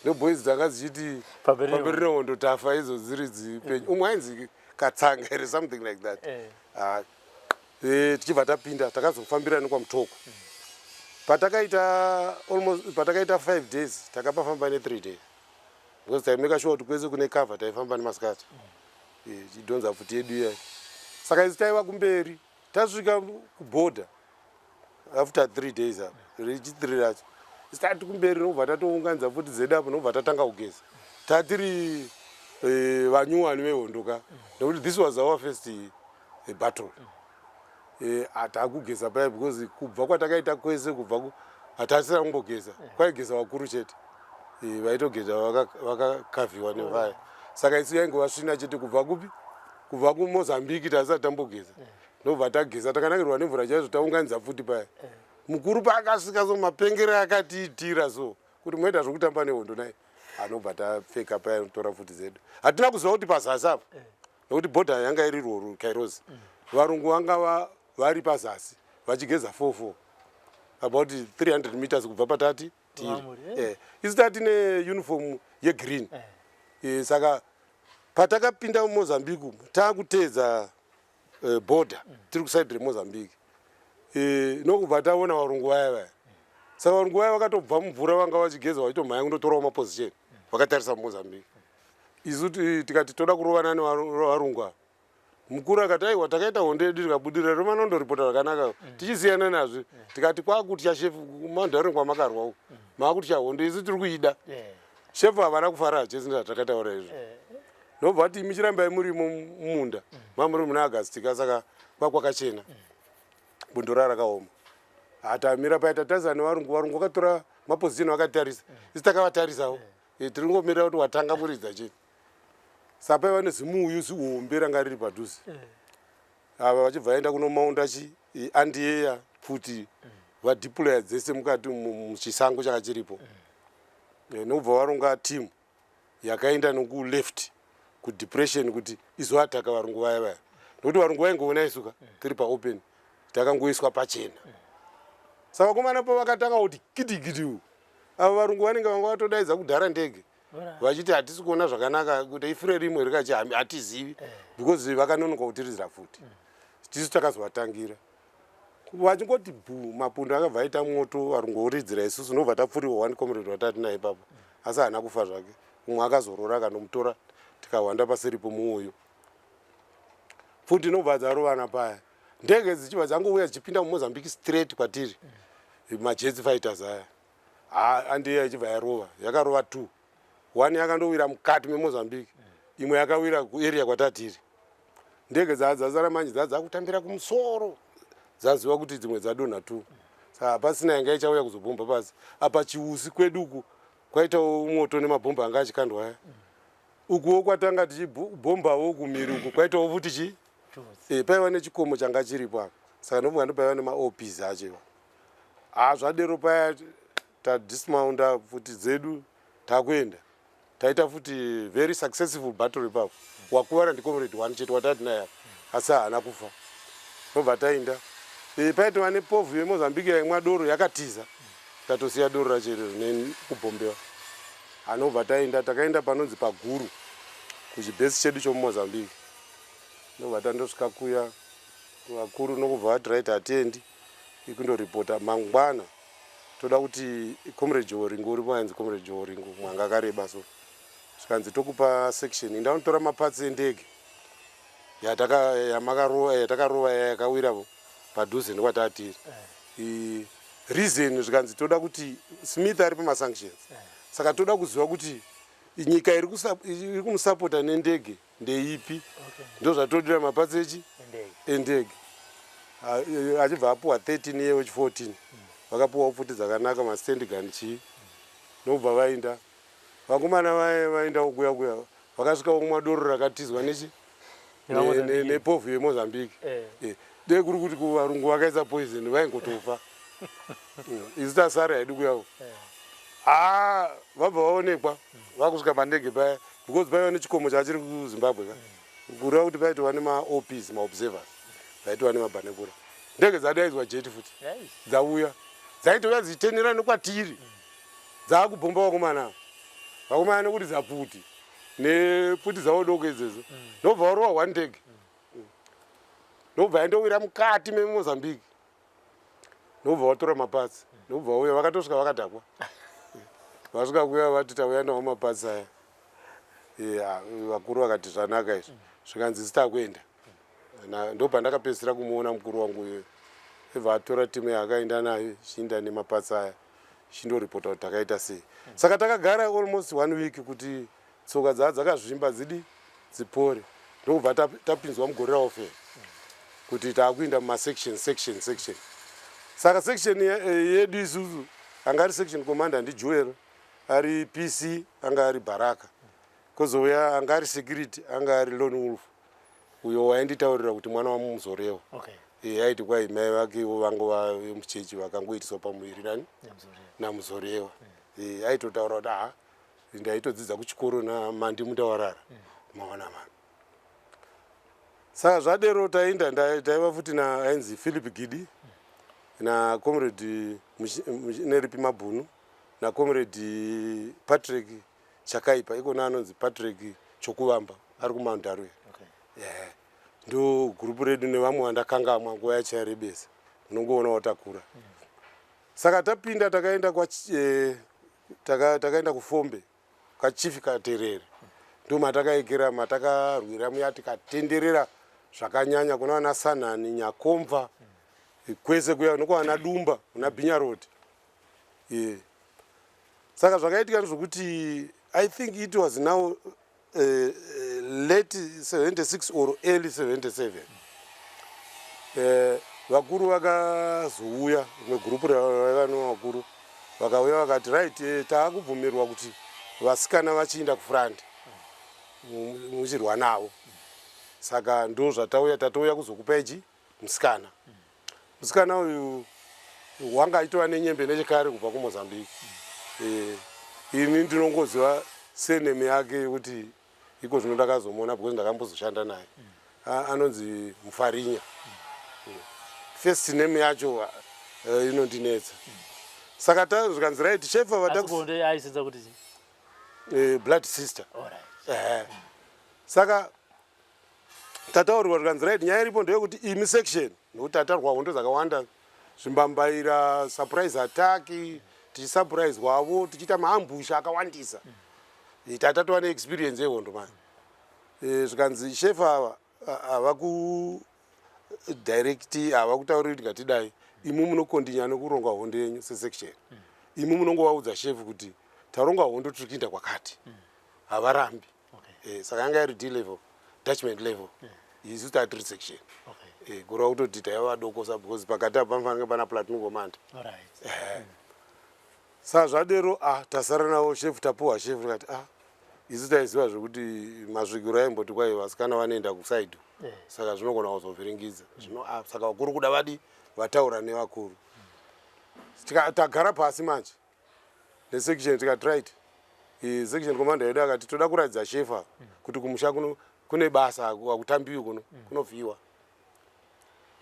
Neboys dzanga dzichiti pamberi nehondo tafa idzo dziri dzipenyu. Umwe ainzi Katsanga here something like that. Tichibva tapinda takazofambira nekwaMutoko. Patakaita 5 days takapafamba ne3 days because taimeka sure kuti kwese kune cover taifamba nemasikati chidhonza futi yedu iya. Saka isi taiva kumberi tasvika kubhodha after 3 days rechi3 racho isi tati kumberi nobva tatounganidza futi zedu apo nobva tatanga kugeza tatiri vanyuwani vehondoka nokuti this was our first battle. Hatakugeza paya because kubva kwatakaita kwese kubva hatasira kumbogeza kwaigeza vakuru chete vaitogeza vakakavhiwa nevaya. Saka isu yainge vasvina chete kubva kuMozambique tasati tambogeza nobva tageza takanakirwa nemvura chaizvo taunganidza futi paya. Mukuru paakasvika so mapengere akatiitira so kuti moita zvokutamba nehondo nai anobva tapfeka paya tora futi zedu. Hatina kuziva kuti pazasi apa nokuti bhodha yanga iri rworu Kairosi. Varungu vanga vari pazasi vachigeza 4 about 300 meters kubva patati tiri. Isi tati neuniform yegreen. Saka patakapinda muMozambique taakutedza border tiri kusaidi reMozambique nokubva taona varungu vaya. Saka varungu vaya vakatobva mumvura vanga vachigeza vachitomhanya kundotorawo maposition vakatarisa muMozambique. Isu tikati toda kurovana nevarungu ava. Mukuru akati aiwa takaita hondo yedu tikabudira romanondoripota zvakanaka tichisiyana nazvo tikati kwakutya shefu mandharu kwamakarwa uku makutya hondo isu tiri kuida. Shefu havana kufara chese takaitaura izvo nobva kuti imi chirambai murimo mumunda mamuri muna Augustica. Saka kwakwakachena bundo rakaoma. Hatamira paya tatarisana nevarungu vakatora maposition vakatarisa isi takavatarisa tiri ngomirira kuti watanga muridza chete. Saka paiva nezimuuyu zihombe ranga riri padhuze ava vachibva vaenda kunomaunda andiyeya kuti vadeploya dzese mukati muchisango changa chiripo. Nobva varunga team yakaenda nokuleft kudepression kuti izoataka varungu vaya nokuti varungu vaingoona isuka tiri paopen takangoiswa pachena. Saka vakomana pavakatanga kuti kidigidi ava varungu vanenge vanga vatodaidza kudhara ndege vachiti hatisi kuona zvakanaka kuti ifure rimwe rikachi hatizivi because vakanonoka kutirizira futi. Tisu takazovatangira vachingoti mapundo akabva aita moto varungu voridzira isusu nobva tapfurirwa 1 comrade watati naye ipapo asi haana kufa zvake. Umwe akazorora akanomutora tikawanda paseri pomwoyo futi nobva dzarovana paya. Ndege dzichibva dzangouya dzichipinda muMozambique straight kwatiri majetsi fighters aya. Andiyeya ichibva yarova yakarova 2. 1 yakandowira mukati meMozambique imwe yakawira kuarea kwatatiri. Ndege dzazara manje dzakutambira kumusoro dzaziva kuti dzimwe dzadonha 2. Saka pasina yanga ichauya kuzobhomba pasi apa chiusi kweduku kwaitawo moto nemabhomba anga achikandwa aya. ukuwo kwatanga tichibhombawo kumiri uku kwaitawo futi chi paiva nechikomo changa chiripo apa saka ndobva ndopaiva nemaopis acho zvadero paya tadismounda futi dzedu takuenda taita futi very successful battle ipapo wakuvara ndicomrade 1 chete watati naye asi haana kufa ndobva taenda paitova nepovhu yemozambique yaimwa doro yakatiza tatosiya doro racho irero nekubhombewa anobva taenda takaenda panonzi paguru kuchibhesi chedu chomumozambique ndobva tandosvika kuya vakuru nokubva vati right hatiendi ikundoripota mangwana toda kuti comrade joringo uripo ainzi comrade joringo mwanga akareba so zvikanzi tokupa section indanotora mapatsi endege yatakarova yakawirapo padhuze nekwatatiri reason zvikanzi toda kuti Smith ari pamasanctions saka toda kuziva kuti nyika iri kumusapota nendege ndeipi ndo zvatodira mapatsi echi endege achibva apuwa 13 yewechi 14 vakapuwawo futi dzakanaka mastand gun chii nobva vaenda vakomana vaenda kukuya kuya vakasvika kumwa doro rakatizwa nechi nepovhu yemozambique dei kuri kuti kuvarungu vakaisa poison vaingotofa isu tasara haidi kuyavo vabva vaonekwa vakusvika pandege paya because paiva nechikomo chachiri kuzimbabwe ka kureva kuti paitova nemaops maobservers vaitova nemabhanekura ndege dzadaidzwa jeti futi dzauya dzaitouya dzichitenera nekwatiri dzaakubhomba vakomana nekuti dzaputi neputi dzavo doko idzedzo ndobva varova 1 ndege ndobva aindowira mukati memozambique ndobva vatora mapatsi ndobva vauya vakatosvika vakadhakwa vasvika kuya vati tauya nawo mapatsi aya vakuru vakati zvanaka izvi zvikanzi sitakuenda ndopandakapedzisira kumuona mukuru wangu uyo ebva atora timu yaakaenda nayo chiinda nemapatsi aya chindoripota kuti takaita sei saka takagara almost 1 week kuti tsoka dzaa dzakazvimba dzipore ndokubva tapinzwa mugore raofera kuti taakuinda mumasection saka section yedu isusu anga ari section commander ndijoel ari PC anga ari baraka kozouya anga ari security anga ari lone wolf uyo wainditaurira kuti mwana wamuzorewa aiti kwai mai vakewo vanga vemuchechi vakangoitiswa pamuviri nani namuzorewa aitotaura kuti ndaitodzidza kuchikoro namandi mundawarara maona mani saka zvadero taenda taiva futi ainzi Philip Gidi nacomrade neripi mabhunu nacomrade Patrick Chakaipa ikona anonzi Patrick Chokuvamba ari kumaundarwe ndo gurupu redu nevamwe vandakangamwa nguva yacho yarebesa unongoona watakura saka tapinda takaenda kufombe kwachifi katerere ndo matakaekera matakarwira muya tikatenderera zvakanyanya kuna vana Sanani Nyakomva kwese kuya nokwana Dumba kuna Binya Road saka zvakaitika ndezvokuti I think it was now late 76 or early 77 vakuru vakazouya rimwe gurupu raiva nevakuru vakauya vakati right taakubvumirwa kuti vasikana vachiinda kufrandi muchirwa navo saka ndo zvatauya tatouya kuzokupa ichi musikana uyu wanga aitova nenyembe nechekare kubva kumozambique ini ndinongoziva seneme yake kuti iko zvino ndakazomuona because ndakambozoshanda naye anonzi Mufarinya first name yacho inondinetsa saka tazvikanzi right shefa vadaaisidza kuti blood sister saka tataurirwa zvikanzi right nyaya iripo ndeyekuti imi section nokuti tatarwa hondo dzakawanda zvimbambaira surprise attack tichisurprise wavo tichiita maambush akawandisa tatatoa neexperience yehondo mani zvikanzi shefa hava kudirect hava kutaurira kuti ngatidai imu munokondinya nekuronga hondo yenyu sesection imu munongovaudza shefu kuti taronga hondo tiri kuinda kwakati havarambi saka yanga iri D level detachment level isu tatiri section kureva kutoti taiva vadoko sa because pakati apa panofanira pana platoon command saka zvadero tasara navo shefu tapuwa shefu kati isu taiziva zvekuti masvikiro aimboti kwai vasikana vanoenda kusaidhu saka zvinogona kuzovhiringidza saka vakuru kuda vadi vataura nevakuru tagara pasi manje nesection tikatright section commander yedu akati toda kuratidza shefa kuti kumusha kune basa akutambiwi kuno kunovhiyiwa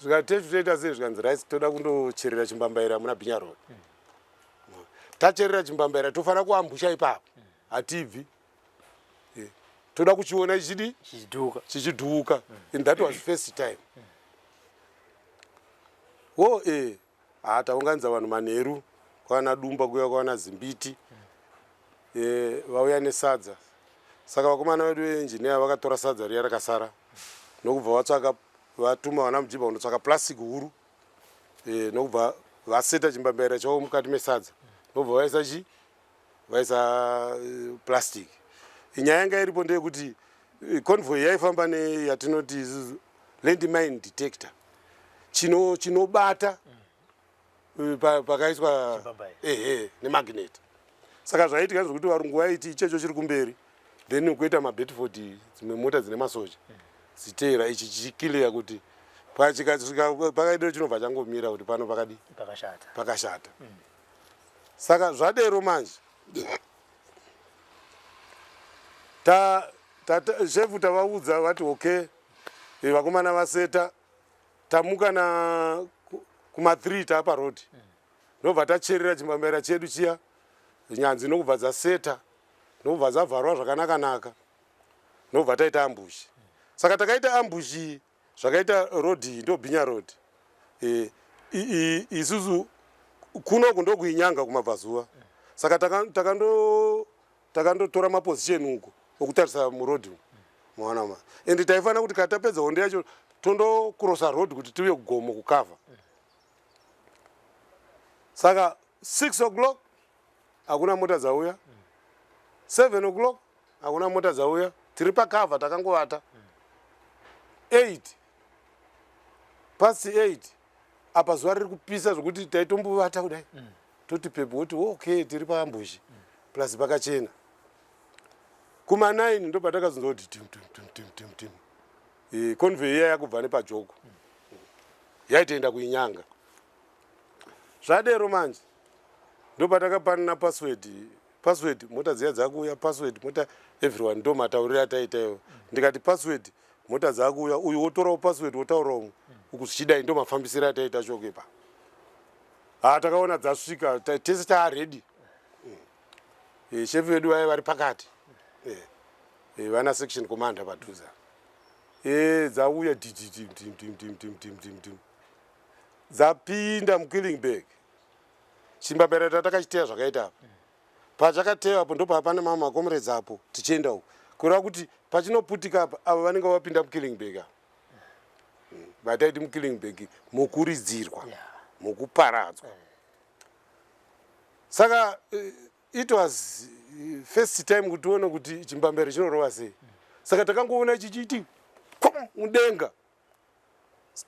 zvikatoita sei zvikanzi rais toda kundocherera chimbambaira muna Bhinya Road tacherera chimbambaira tofanira kuambusha ipapo hatibvi toda kuchiona chichidhuka and that was first time taunganidza vanhu manheru kwana Dumba kuya kwana Zimbiti vauya nesadza saka vakomana vedu engineer vakatora sadza riya rakasara nokubva vatsvaka vatuma vana mujibha kundotsvaka plastic huru nokubva vaseta chimbambaira chavo mukati mesadza nokubva vaisa plastic. Nyaya yanga iripo ndeyekuti convoy yaifamba neyatinoti isuzu landmine detector chinobata pakaiswa nemagnet. Saka zvaitika zvokuti varungu vaiti ichecho chiri kumberi then kuita maBedford dzimwe mota dzine masoja ziteera ichi chichikileya kuti pakaidero chinobva changomira kuti pano pakashata. Saka zvadero manje shefu tavaudza vati okay vakomana vaseta tamuka na kuma3 taapa road nobva tacherera chimbambaira chedu chiya nyanzi nokubva dzaseta nokubva dzavharwa zvakanaka nobva taita ambushi. Saka takaita ambushi zvakaita road ndo Bhinya Road isusu kunoku ndokuinyanga kumabvazuva. Saka takandotora maposition uko okutarisa muroad mwana and taifanira kuti katapedza hondo yacho tondokurosa road kuti tiuye kugomo kukava. Saka 6 o'clock hakuna mota dzauya, 7 o'clock hakuna mota dzauya, tiri pakava takangovata 8 past 8 apa zuva riri kupisa zvokuti taitombovata kudai toti pepo kuti okay tiri paambushi plus pakachena. Kuma9 ndo patakazonzwa kuti tim convoy iya yakubva nepajoko yaitoenda kuinyanga. Zvadero manje ndo patakapanana password mota dziya dzakuuya password mota everyone ndo mataurira taitaiwo ndikati password mota dzakuuya uyu wotorawo password wotaurawo uku zvichidai ndo mafambisiro ataita chokepa takaona dzasvika tese taaredi shefu vedu vaya vari pakati vana section commander padhuza dzauya dzapinda muKillingburg. Chimbambaira tatakachiteya zvakaita apa pachakateya apo ndo pane mamwe makomrades apo tichienda uko kureva kuti pachinoputika apa ava vanenge vapinda muKillingburg apa vataiti muKillingburg mukuridzirwa mukuparadzwa. Saka it was first time kuti tione kuti chimbambaira chinorova sei. Saka takangoona chichiti mudenga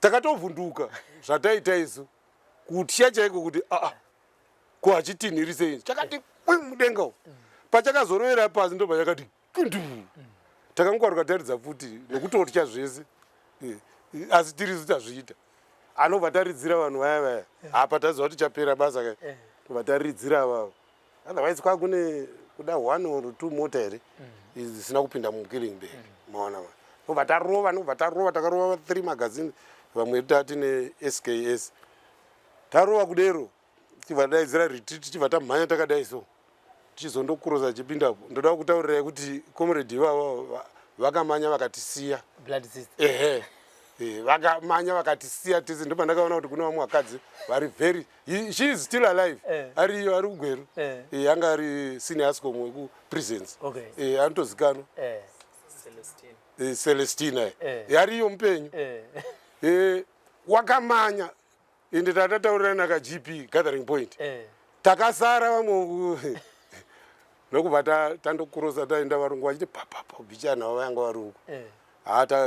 takatovhunduka zvataita isu kutya chaiko kuti ko hachitinhiri sei chakati mudenga pachakazorovera pasi ndo pachakati takangwaruka taridza futi nekutotya zvese asi tirisu tazviita anobva taridzira vanhu vaya apa taziva kuti chapera basa tobva taridzira avavo otherwise kwakune kuda 1 or 2 mota here zvisina kupinda muKillingburg maona nobva tarova takarova 3 magazini vamwe tati neSKS tarova kudero tichibva daidzira retreat tichibva tamhanya takadai so tichizondokurosa tichipindapo. Ndoda kutaurirai kuti comrade ivavo vakamanya vakatisiya vakamanya vakatisiya tese ndo pandakaona kuti kuna vamwe vakadzi vari very she is still alive ariyo ari kugweru anga ari senior ascom wekuprisons anotozikanwa Celestina ariyo mupenyu wakamanya ende tatataurira nakaGP gathering point takasara vamwe nokubva tandokurosa taenda varungu vachiti papapa bichana vavanga varungu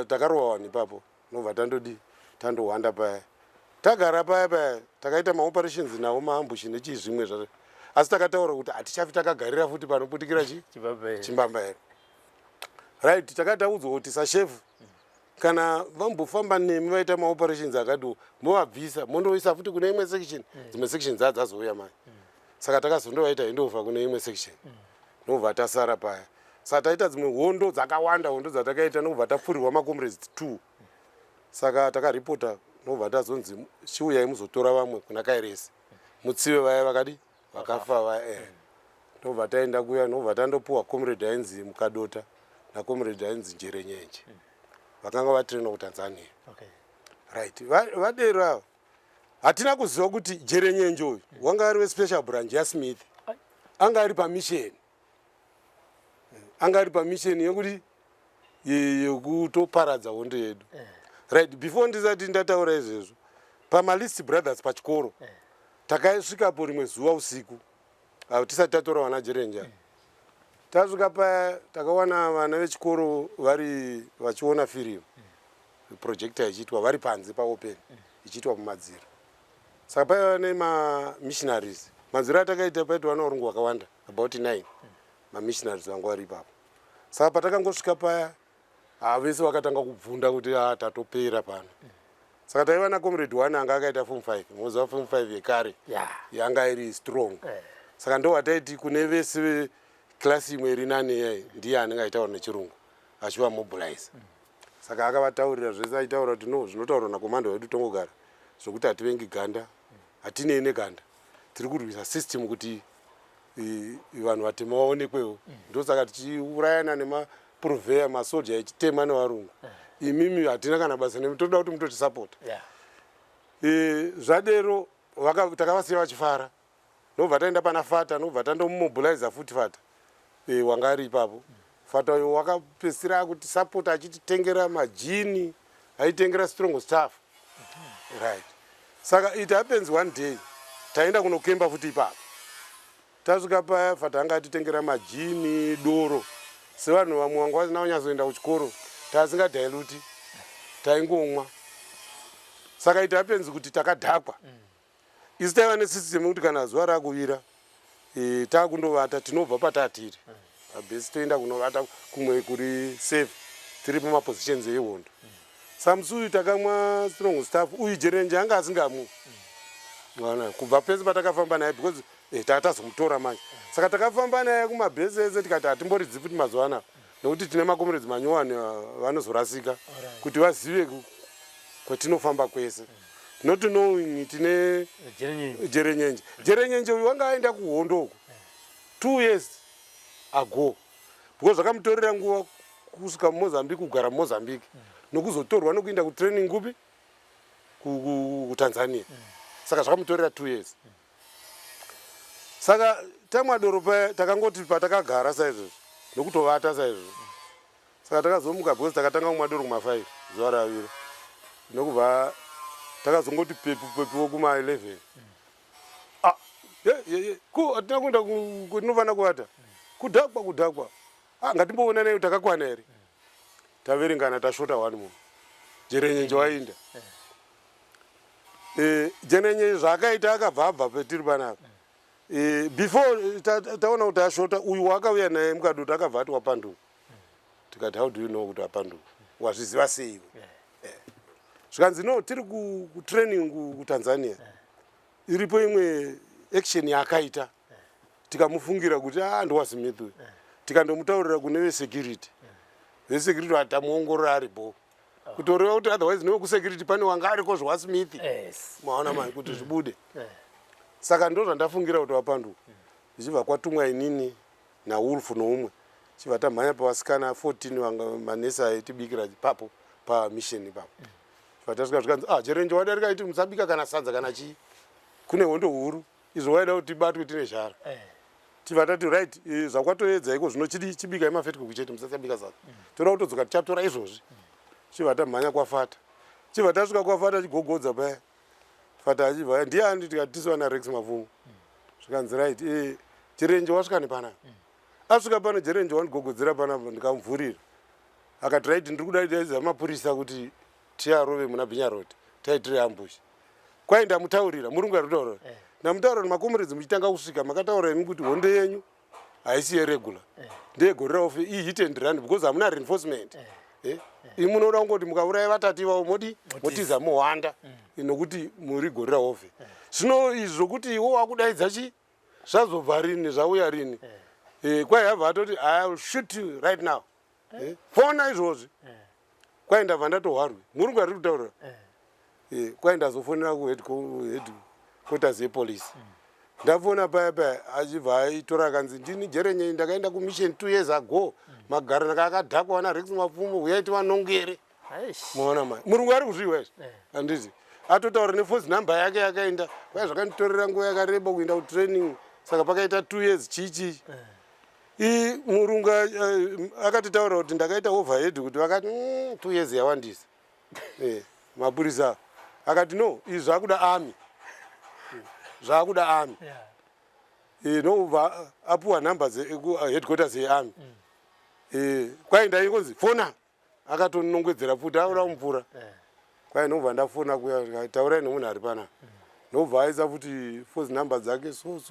takarova vanhu ipapo nobva tandohwanda paya tagara paya takaita maoperations nawo maambushi nechizvimwe zvacho asi takataura kuti hatichafi takagarira futi panoputikira chimbambaira right takataudzwa kuti sashefu kana vambofamba nemi vaita maoperations akati movabvisa mondoisa futi kune imwe section dzimwe section dzadzazouya mai saka takazondovaita handover kune imwe section nobva tasara paya saka taita dzimwe hondo dzakawanda hondo dzatakaita nobva tapfurirwa macomrades 2 saka takaripota nobva tazonzi chiuyai muzotora vamwe kuna kairesi mutsive vaya vakadi vakafa vaya nobva taenda kuya nobva tandopuwa comrade ainzi Mukadota nacomrade ainzi Njerenyenje vakanga vatraina kuTanzania. Right vadera hatina kuziva kuti Njerenyenje uyu wanga ari wespecial branch yaSmith anga ari pamission yekuti yekutoparadza hondo yedu. Right before ndisati ndataura izvezvo pamalist brothers pachikoro takaisvikapo rimwe zuva usiku tisati tatora vana Njerenyenje tasvika paya takawana vana vechikoro vari vachiona firimu projector ichiitwa vari panze paopen ichiitwa mumadziro saka paiva nemamissionaries madziro atakaita paitwa naurungu hwakawanda about 9 mamissionaries vanga vari ipapo saka patakangosvika paya vese vakatanga kubvunda kuti tatopera pano saka taiva nacomrade 1 anga akaita form 5 moziva form 5 yekare yanga iri strong saka ndo wataiti kune vese klasi imwe iri nane yai ndiye anenge aitaura nechirungu achiva mobilize saka akavataurira zvese aitaura kuti no zvinotaurwa nakomanda wedu tongogara zvokuti hativengi ganda hatinei neganda tiri kurwisa system kuti vanhu vatema vaonekwewo ndosaka tichiurayana nemapurveya masoja echitema nevarungu imimi hatina kana basa nemi toda kuti mutotisapota zvadero takavasiya vachifara nobva taenda pana Fata nobva tandomumobiliza futi Fata wanga ari ipapo Fata uyo wakapesira kuti support achititengera majini aitengera strong staff right saka it happens one day taenda kunokemba futi ipapo tasvika paya Fata anga atitengera majini doro sevanhu vamwe vanga vasina kunyazoenda kuchikoro tasingadhailuti taingomwa saka it happens kuti takadhakwa isi taiva nesystem yekuti kana zuva rakuvira takundovata tinobva patatiri abhesi toenda kunovata kumwe kuri safe tiri pamapositions ehondo samusi uyu takamwa strong staff uyu Njerenyenje anga asingamwi kubva pese patakafamba naye because taatazomutora manje saka takafamba naye kumabhesi ese tikati hatimboridzi futi mazuva anaya nekuti tine macomrades manyowani vanozorasika kuti vazive kwatinofamba kwese not knowing tine Njerenyenje uyu wanga aenda kuhondo uko 2 years ago because zvakamutorera nguva kusvika mumozambique kugara mumozambique nokuzotorwa nokuenda kutraining kupi kuTanzania saka zvakamutorera 2 years saka tamwadoro paya takangoti patakagara saizvozvo nokutovata saizvozvo saka takazomuka because takatanga kumwadoro kuma5 zuva ravira nokubva takazongoti pepu kuma 11 hatina kuenda kutinofana kuvata kudhakwa ngatimboona nayo takakwana here taverengana tashota 1 munhu Njerenyenje wainda Njerenyenje zvaakaita akabva petiri panapa before taona kuti ashota uyu wakauya naye Mukadota akabva ati wapanduka tikati how do you know kuti wapanduka wazviziva sei zvikanzi no tiri kutraining kuTanzania iripo imwe action yaakaita tikamufungira kuti ndowaSmith uyu tikandomutaurira kune vesecurity vatamuongorora aripo kutoreva kuti otherwise nevekuSecurity pane wanga ariko zvawaSmith maona mai kuti zvibude saka ndo zvandafungira kuti wapanduka zvichibva kwatumwa inini naWolf noumwe chibva tamhanya pavasikana 14 vanga manesi aitibikira ipapo pamission ipapo chibva tasvika zvikanzi Njerenyenje wadarika iti musabika kana sadza kana chii kune hondo huru izvo waida kuti tibatwe tine zhara chibva tati right zvakwatoedza iko zvino chibika imafetiko kuchete musasabika sadza toda kutodzoka tichatora izvozvi chibva tamhanya kwaFata chibva tasvika kwaFata chigogodza paya Fata achibva ndiani tikati tisiwa naRex Mavungu zvikanzi right Njerenyenje wasvika nepana asvika pano Njerenyenje wandigogodzera panapa ndikamuvhurira akati right ndiri kuda kudaidza mapurisa kuti tiarove muna Bhinya Road taitire ambush kwai ndamutaurira murungu ari kutaura ndamutaurira kuti macomrades muchitanga kusvika makataura imi kuti hondo yenyu haisi yeregula ndeyegorera ofe ihit and run because hamuna reinforcement imi munoda kungoti mukauraya vatati vavo motiza muhwanda nokuti muri gorera ofe zvino izvi zvokuti iwo wakudaidza chi zvazobva rini zvauya rini kwai habva atoti I will shoot you right now fona izvozvi kwai ndabva ndatohwarwe murungu ari kutaura kwai ndazofonera kuheadquarters yepolisi ndafona paya paya achibva aitora akanzi ndini jerenye ndakaenda kumission 2 years ago magara ndakakadhakwa na Rex Mapfumo uyaiti vanongere muona mai murungu ari kuzviwa izvi handiti atotaura neforce number yake yakaenda kwai zvakanditorera nguva yakareba kuenda kutraining saka pakaita 2 years chichi murungu akatitaura kuti ndakaita overhead kuti vakati 2 years yawandisa mapurisa akati no izvi zvakuda army zvakuda army nobva apuwa numbers headquarters yearmy kwai ndaingonzi fona akatonongwedzera futi auda mupfuura kwai nobva ndafona kuya taurai nemunhu ari pana nobva aisa futi force number dzake so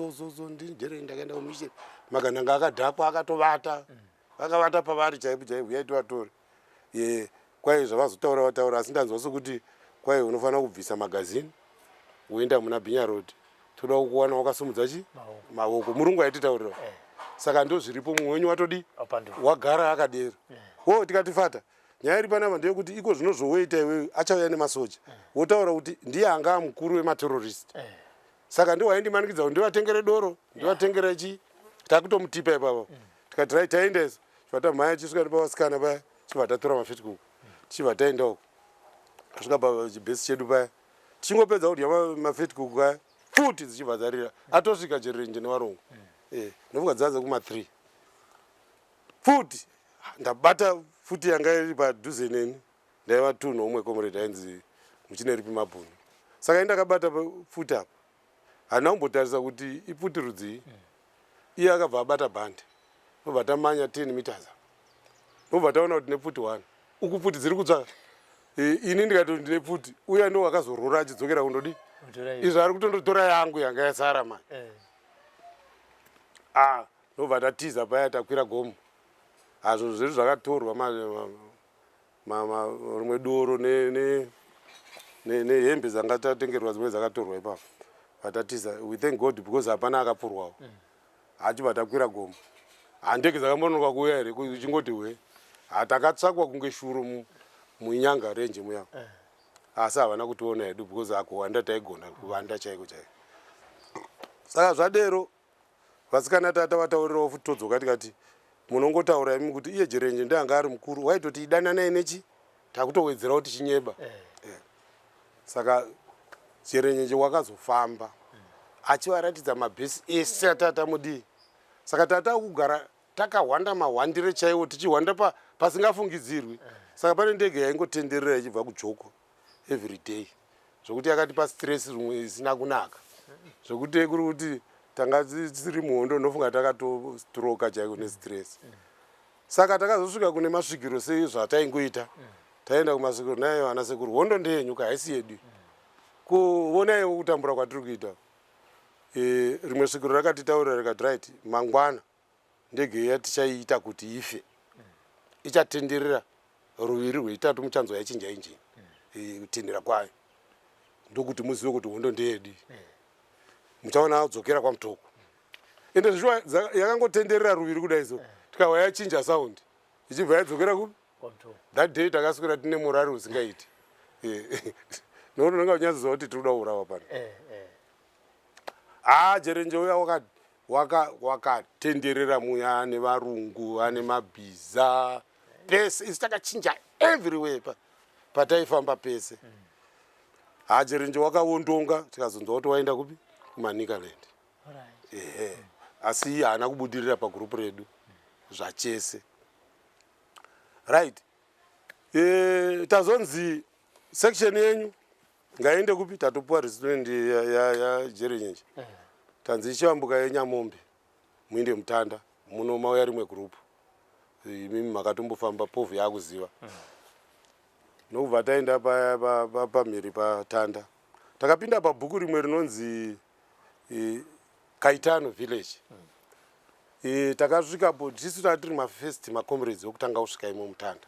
ndijere ndakaenda kumission magananga akadhakwa akatovata vakavata pavari chaipo chaipo yaiti vatore kwai zvavazotaura vataura asi ndanzwa sokuti kwai unofanira kubvisa magazini uenda muna Binya Road toda kukuwana wakasumudza chi maoko murungu aititaurira saka ndo zviripo mumwe wenyu watodi wagara akadera tikatifata nyaya iri panapa ndeyekuti iko zvinozoita iwewe achauya nemasoja wotaura kuti ndiye anga mukuru wematerrorist saka ndiwo waindimanikidza kuti ndivatengere doro ndivatengere chi takutomutipa ipapo tikati rai taendesa chibva mhaya achisvika nepawasikana paya chibva tatora mafitikuku tichibva taenda uko asvika pachibhesi chedu paya tichingopedza kudya mafitikuku aya futi dzichibva dzarira atosvika jerenje nevarungu ndofuka dzadza kuma3 futi ndabata futi yanga iri padhuze neni ndaiva 2 nomwe comrade ainzi muchineripi mabhunu saka indakabata futi apa handina kumbotarisa kuti iputi rudzii iye akabva abata bhande nobva tamanya 10 meters nobva taona kuti nefuti 1 uku futi dziri kutsvaka ini ndikatoti ndine futi uya ndo wakazorora achidzokera kundodi izvo ari kutondotora yangu yanga yasara mani nobva tatiza paya takwira gomo hazvo zvedu zvakatorwa rimwe doro nehembe dzanga tatengerwa dzimwe dzakatorwa ipapo vatatiza we thank God because hapana akapfurwawo hachibva takwira gomo handege dzakambonoka kuuya here chingoti we takatsvakwa kunge shuro muinyanga renje muya asi havana kutiona hedu because akuwanda taigona kuwanda chaiko chaiko saka zvadero vasikana tata vataurirawo futi todzoka tikati munongotaura imi kuti iye jerenje ndeanga ari mukuru waitoti idana naye nechi takutowedzera kuti chinyeba saka jerenje wakazofamba achivaratidza mabhesi ese atata mudii saka tata kugara takahwanda mahwandire chaiwo tichihwanda pasingafungidzirwi saka pane ndege yaingotenderera ichibva kujoko every day zvokuti yakatipa stress rimwe isina kunaka zvokuti kuri kuti tanga tisiri muhondo nofunga takatostroka chaiko nestress saka takazosvika kune masvikiro sezvataingoita taenda kumasvikiro naye vana sekuru hondo ndeyenyuka haisi yedu kuonaiwo kutambura kwatiri kuita rimwe svikiro rakatitaurira rikati right mangwana ndege iya tichaiita kuti ife ichatenderera ruviri rweitatu muchanzo yaichinja injini kutendera kwayo ndokuti muzive kuti hondo ndeyedu muchaona adzokera kwamutoko ende zvichwa yakangotenderera ruviri kudai so tikawa yachinja saundi ichibva yadzokera kupi that day takaswera tine murari usingaiti nokuti unenge unyatsoziva kuti tiri kuda kuurawa pano jerenje uya wakatenderera muya ane varungu ane mabhiza pese isi takachinja everywhere pataifamba pese jerenje wakaondonga tikazonzwa kuti waenda kupi kumanikaland asi iye haana kubudirira pagurupu redu zvachese right tazonzi section yenyu ngaende kupi tatopuwa resident yajerenje tanzi ichivambuka yenyamombe muinde mutanda muno mauya rimwe gurupu imimi makatombofamba povhu yakuziva nobva taenda pamhiri patanda takapinda pabhuku rimwe rinonzi Kaitano village takasvikapo tisu tiri mafirst macomrades okutanga kusvika imo Mutanda.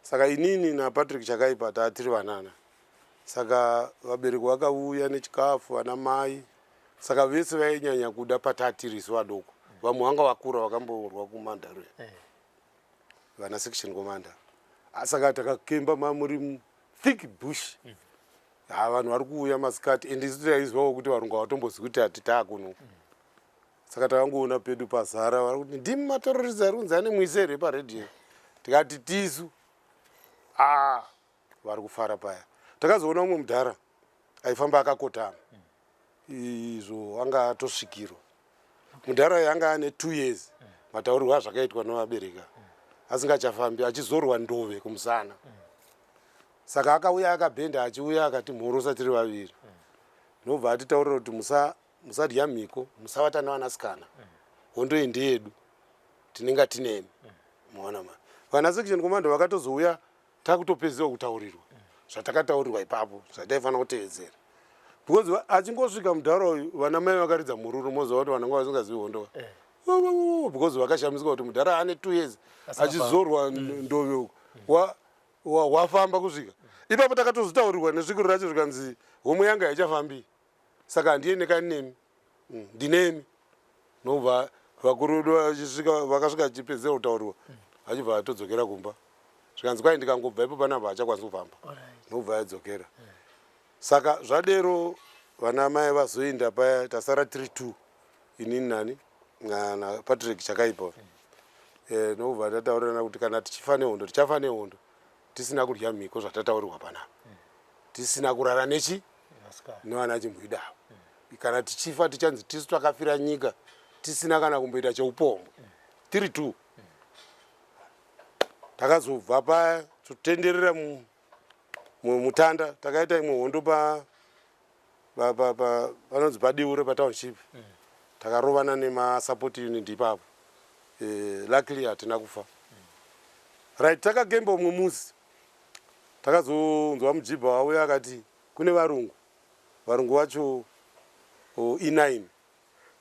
Saka inini naPatrick Chakaipa tatiri vanana. Saka vabereki vakauya nechikafu vana mai. Saka vese vainyanya kuda patatiri isu vadoko. Vamwe vanga vakura vakamborwa kuMandaro. Vana section commander. Saka takakemba muri thick bush. Vanhu vari kuuya masikati ende isu taizwawo kuti varungu havatombozivi kuti hatita kuno. Saka takangoona pedu pazara vari kuti ndimi materrorists ari kunzi ane mwise here paredhiyo. Tikati tisu vari kufara paya. Takazoona umwe mudhara aifamba akakotama. Izvo anga atosvikirwa. Mudhara yanga ane 2 years. Mataurirwo azvakaitwa nevabereka. Asingachafambi achizorwa ndove kumusana. Saka akauya akabhenda achiuya akati mhorosa tiri vaviri. Nobva atitaurira kuti musadya mhiko, musavata nevanasikana. Hondo iyi ndeyedu. Tinenge tinemi. Muona ma. Vana section commander vakatozouya takutopedzera kutaurirwa. Zvatakataurirwa ipapo, zvataifanira kutevedzera. Because achingosvika mudhara uyu vana mai vakaridza mururu mozova kuti vananga vasingazivi hondo. Because vakashamiswa kuti mudhara ane 2 years achizorwa ndove wafamba kusvika. Ipapo takatozotaurirwa nesvikiro racho zvikanzi homwe yanga haichafambi. Saka ndiye nekanemi. Ndinemi. Nobva vakuru vakasvika achipedzera kutaurirwa. Achibva atodzokera kumba. Zvikanzi kwai ndikangobva ipo panapa achakwanisa kufamba. Nobva adzokera. Saka zvadero vana mai vazoenda paya tasara 3-2 inini nani naPatrick Chakaipa. Nobva tataurirana kuti kana tichifa nehondo tichafa nehondo. Tisina kudya mhiko zvatataurirwa panapa. Tisina kurara nechi nevana chimbwida. Kana tichifa tichanzi tisu takafira nyika tisina kana kumboita cheupombo. 3-2. Takazobva paya totenderera Mutanda takaita imwe hondo panonzi padiure patownship. Takarovana nemasupport unit ipapo. Luckily hatina kufa. Right, takagemba umwe musi. Takazonzwa mujibha wauya akati kune varungu. Varungu vacho E9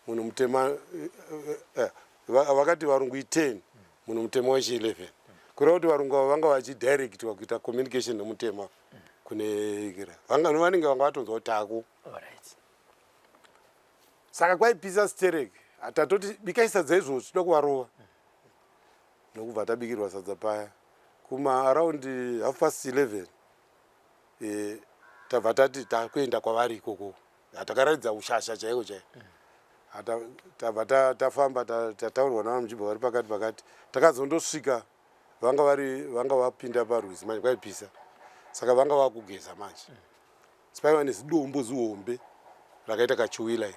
munhu mutema vakati varungu E10 munhu mutema wechi11. Kureva kuti varungu ava vanga vachidirectwa kuita communication nemutema kune ikira. Vanenge vanga vatonzwa kuti tako. Saka kwaipisa sterek. Tatoti bikai sadza izvozvo tinoda kuvarova. Nokubva tabikirwa sadza paya. Kuma around 11:30 tabva tati takuenda kwavari ikoko. Takaratidza ushasha chaiko chaiko. Tabva tafamba tataurirwa navamujibha vari pakati. Takazondosvika vanga vapinda parwizi manje kwaipisa. Saka vanga vakugeza manje. Spaiva nezidombo zihombe rakaita kachiwila.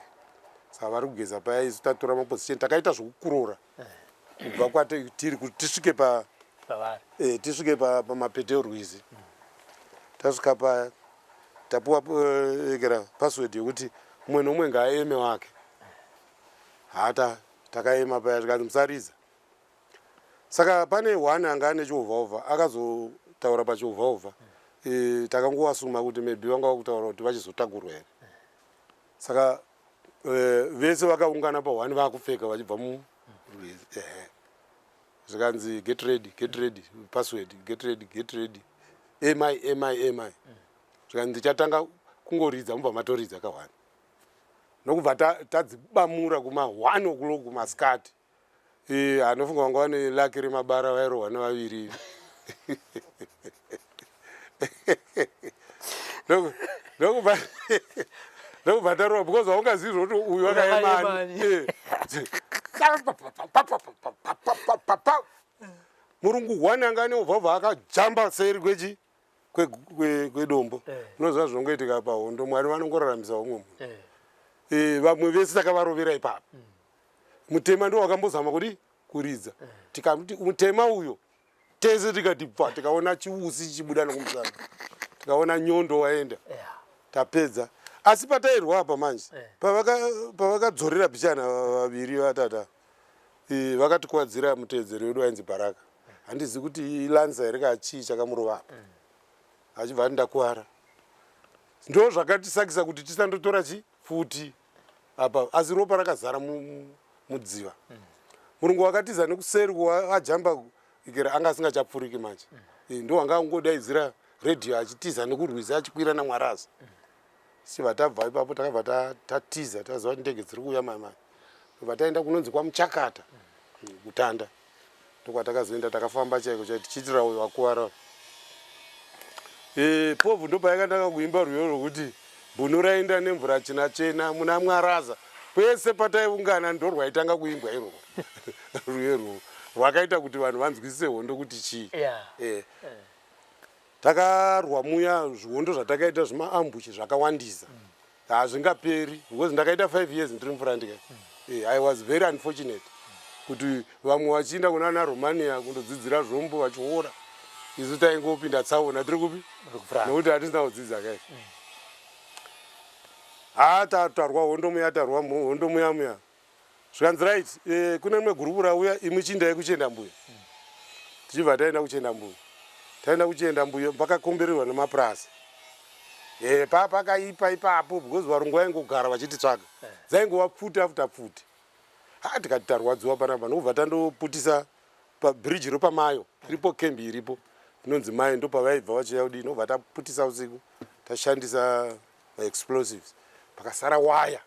Saka vari kugeza paya isu tatora maposition takaita zvokukurora. Kubva kwatiri kuti tisvike pamapeto erwizi. Tasvika paya tapuwa password yekuti umwe nomwe ngaaeme wake. Hata takaema paya tikati musariza. Saka pane one anga ane chiovhaovha akazotaura pachiovhaovha. Takangovasuma kuti maybe vanga vakutaura kuti vachizotakurwa here. Saka vese vakaungana pa1 vakupfeka vachibva murwizi. Zvikanzi get ready password get ready mi. Zvikanzi ndichatanga kungoridza mubva matoridza ka1. Nokubva tadzibamura kuma1 o'clock kumasikati. Anofunga vanga vane laki remabara vairohwa nevaviri. Nokubva tarova because haungazivi kuti uyu wakaemani. Murungu 1 anga ane ovhavha akajamba seri kwedombo. Unoziva zvinongoitika pahondo. Mwari vanongoraramisa umwe munhu. Vamwe vese takavarovera ipapo. Mutema ndo wakambozama kuti kuridza. Tikati mutema uyo tese tikati tikaona chiusi chichibuda nokumusana. Tikaona nyondo waenda. Tapedza. Asi patairwa apa manje. Pavakadzorera bichana vaviri vatata. Vakatikwadzira mutedzero wedu ainzi Baraka. Handizi kuti ilanza here kachii chakamurova apa. Achibva ndakuwara. Ndo zvakatisakisa kuti tisandotora futi apa. Asi ropa rakazara mudziva. Murungu wakatiza nekuseri ajamba ikera anga asingachapfuriki manje. Ndo wanga angodaidzira radio achitiza nekurwisa achikwira naMwaraza. Siva tabva ipapo takabva tatiza taziva kuti ndege dziri kuuya mamai. Vataenda kunonzi kwaMuchakata kutanda. Ndokwatakazoenda takafamba chaiko chaiti tichitira uyo wakuwara. Povhu ndo payakatanga kuimba rwiyo rwokuti bunu raenda nemvura chena chena muna Mwaraza. Pese pataiungana ndo rwaitanga kuimbwa irwo. Rwiyo rwo rwakaita kuti vanhu vanzwisise hondo kuti chii. Takarwa muya zvihondo zvatakaita zvimaambushi zvakawandisa. Hazvingaperi because ndakaita 5 years ndiri mufurandika. I was very unfortunate kuti vamwe vachienda kuna Romania kundodzidzira zvombo vachiora. Isu taingopinda tsaona tiri kupi? Nokuti hatisina kudzidza kai. Tarwa hondo muya. Zvikanzi right, kune rimwe gurupu rauya imwe chindai kuchenda mbuya. Tichibva taenda kuchenda mbuya. Taenda kuchenda mbuya pakakombererwa nemapurasi. Pakaipa ipapo because varungu vaingogara vachititsvaga. Dzaingova pfuti after pfuti. Tikati tarwadziwa panapa ndobva tandoputisa pabridge ropamayo. Iripo kembi iripo. Inonzi Mayo ndo pavaibva vachiuya kudini ndobva taputisa usiku. Tashandisa explosives. Pakasara waya.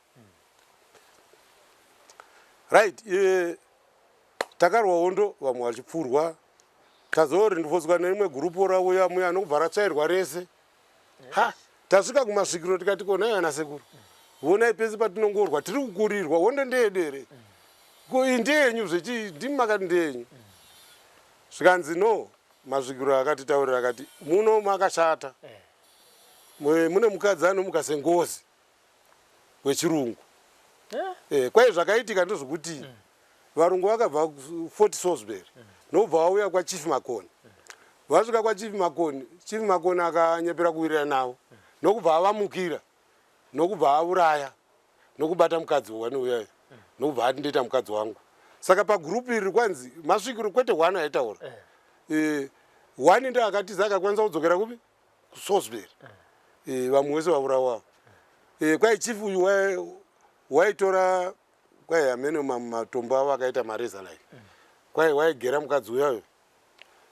Right, takarwa hondo vamwe vachipfurwa. Tazori ndofoswa nerimwe gurupu rauya muya anobva ratsvairwa rese. Tasvika kumasvikiro tikati kona yana sekuru. Vonai pese patinongorwa tiri kukurirwa hondo ndeyedere. Ko indenyu zvechi ndimakati ndenyu. Zvikanzi no masvikiro akatitaurira akati muno makashata. Mune mukadzi anomuka sengozi wechirungu. Kwai zvakaitika ndozvokuti varungu vakabva Fort Salisbury nobva vauya kwaChief Makoni. Vasvika kwaChief Makoni, Chief Makoni akanyepera kuwirira navo nokubva avamukira nokubva auraya nokubata mukadzi wanouyayo nokubva ati ndoita mukadzi wangu. Saka pagurupu iri kwanzi masvikiro kwete 1 aitaura. 1 ndo akatiza akakwanisa kudzokera kupi? kuSalisbury. Vamwe vese vaurawa. Kwai chief uyu waitora kwai amene matombo avo akaita mareza like. Kwai waigera mukadzi uyayo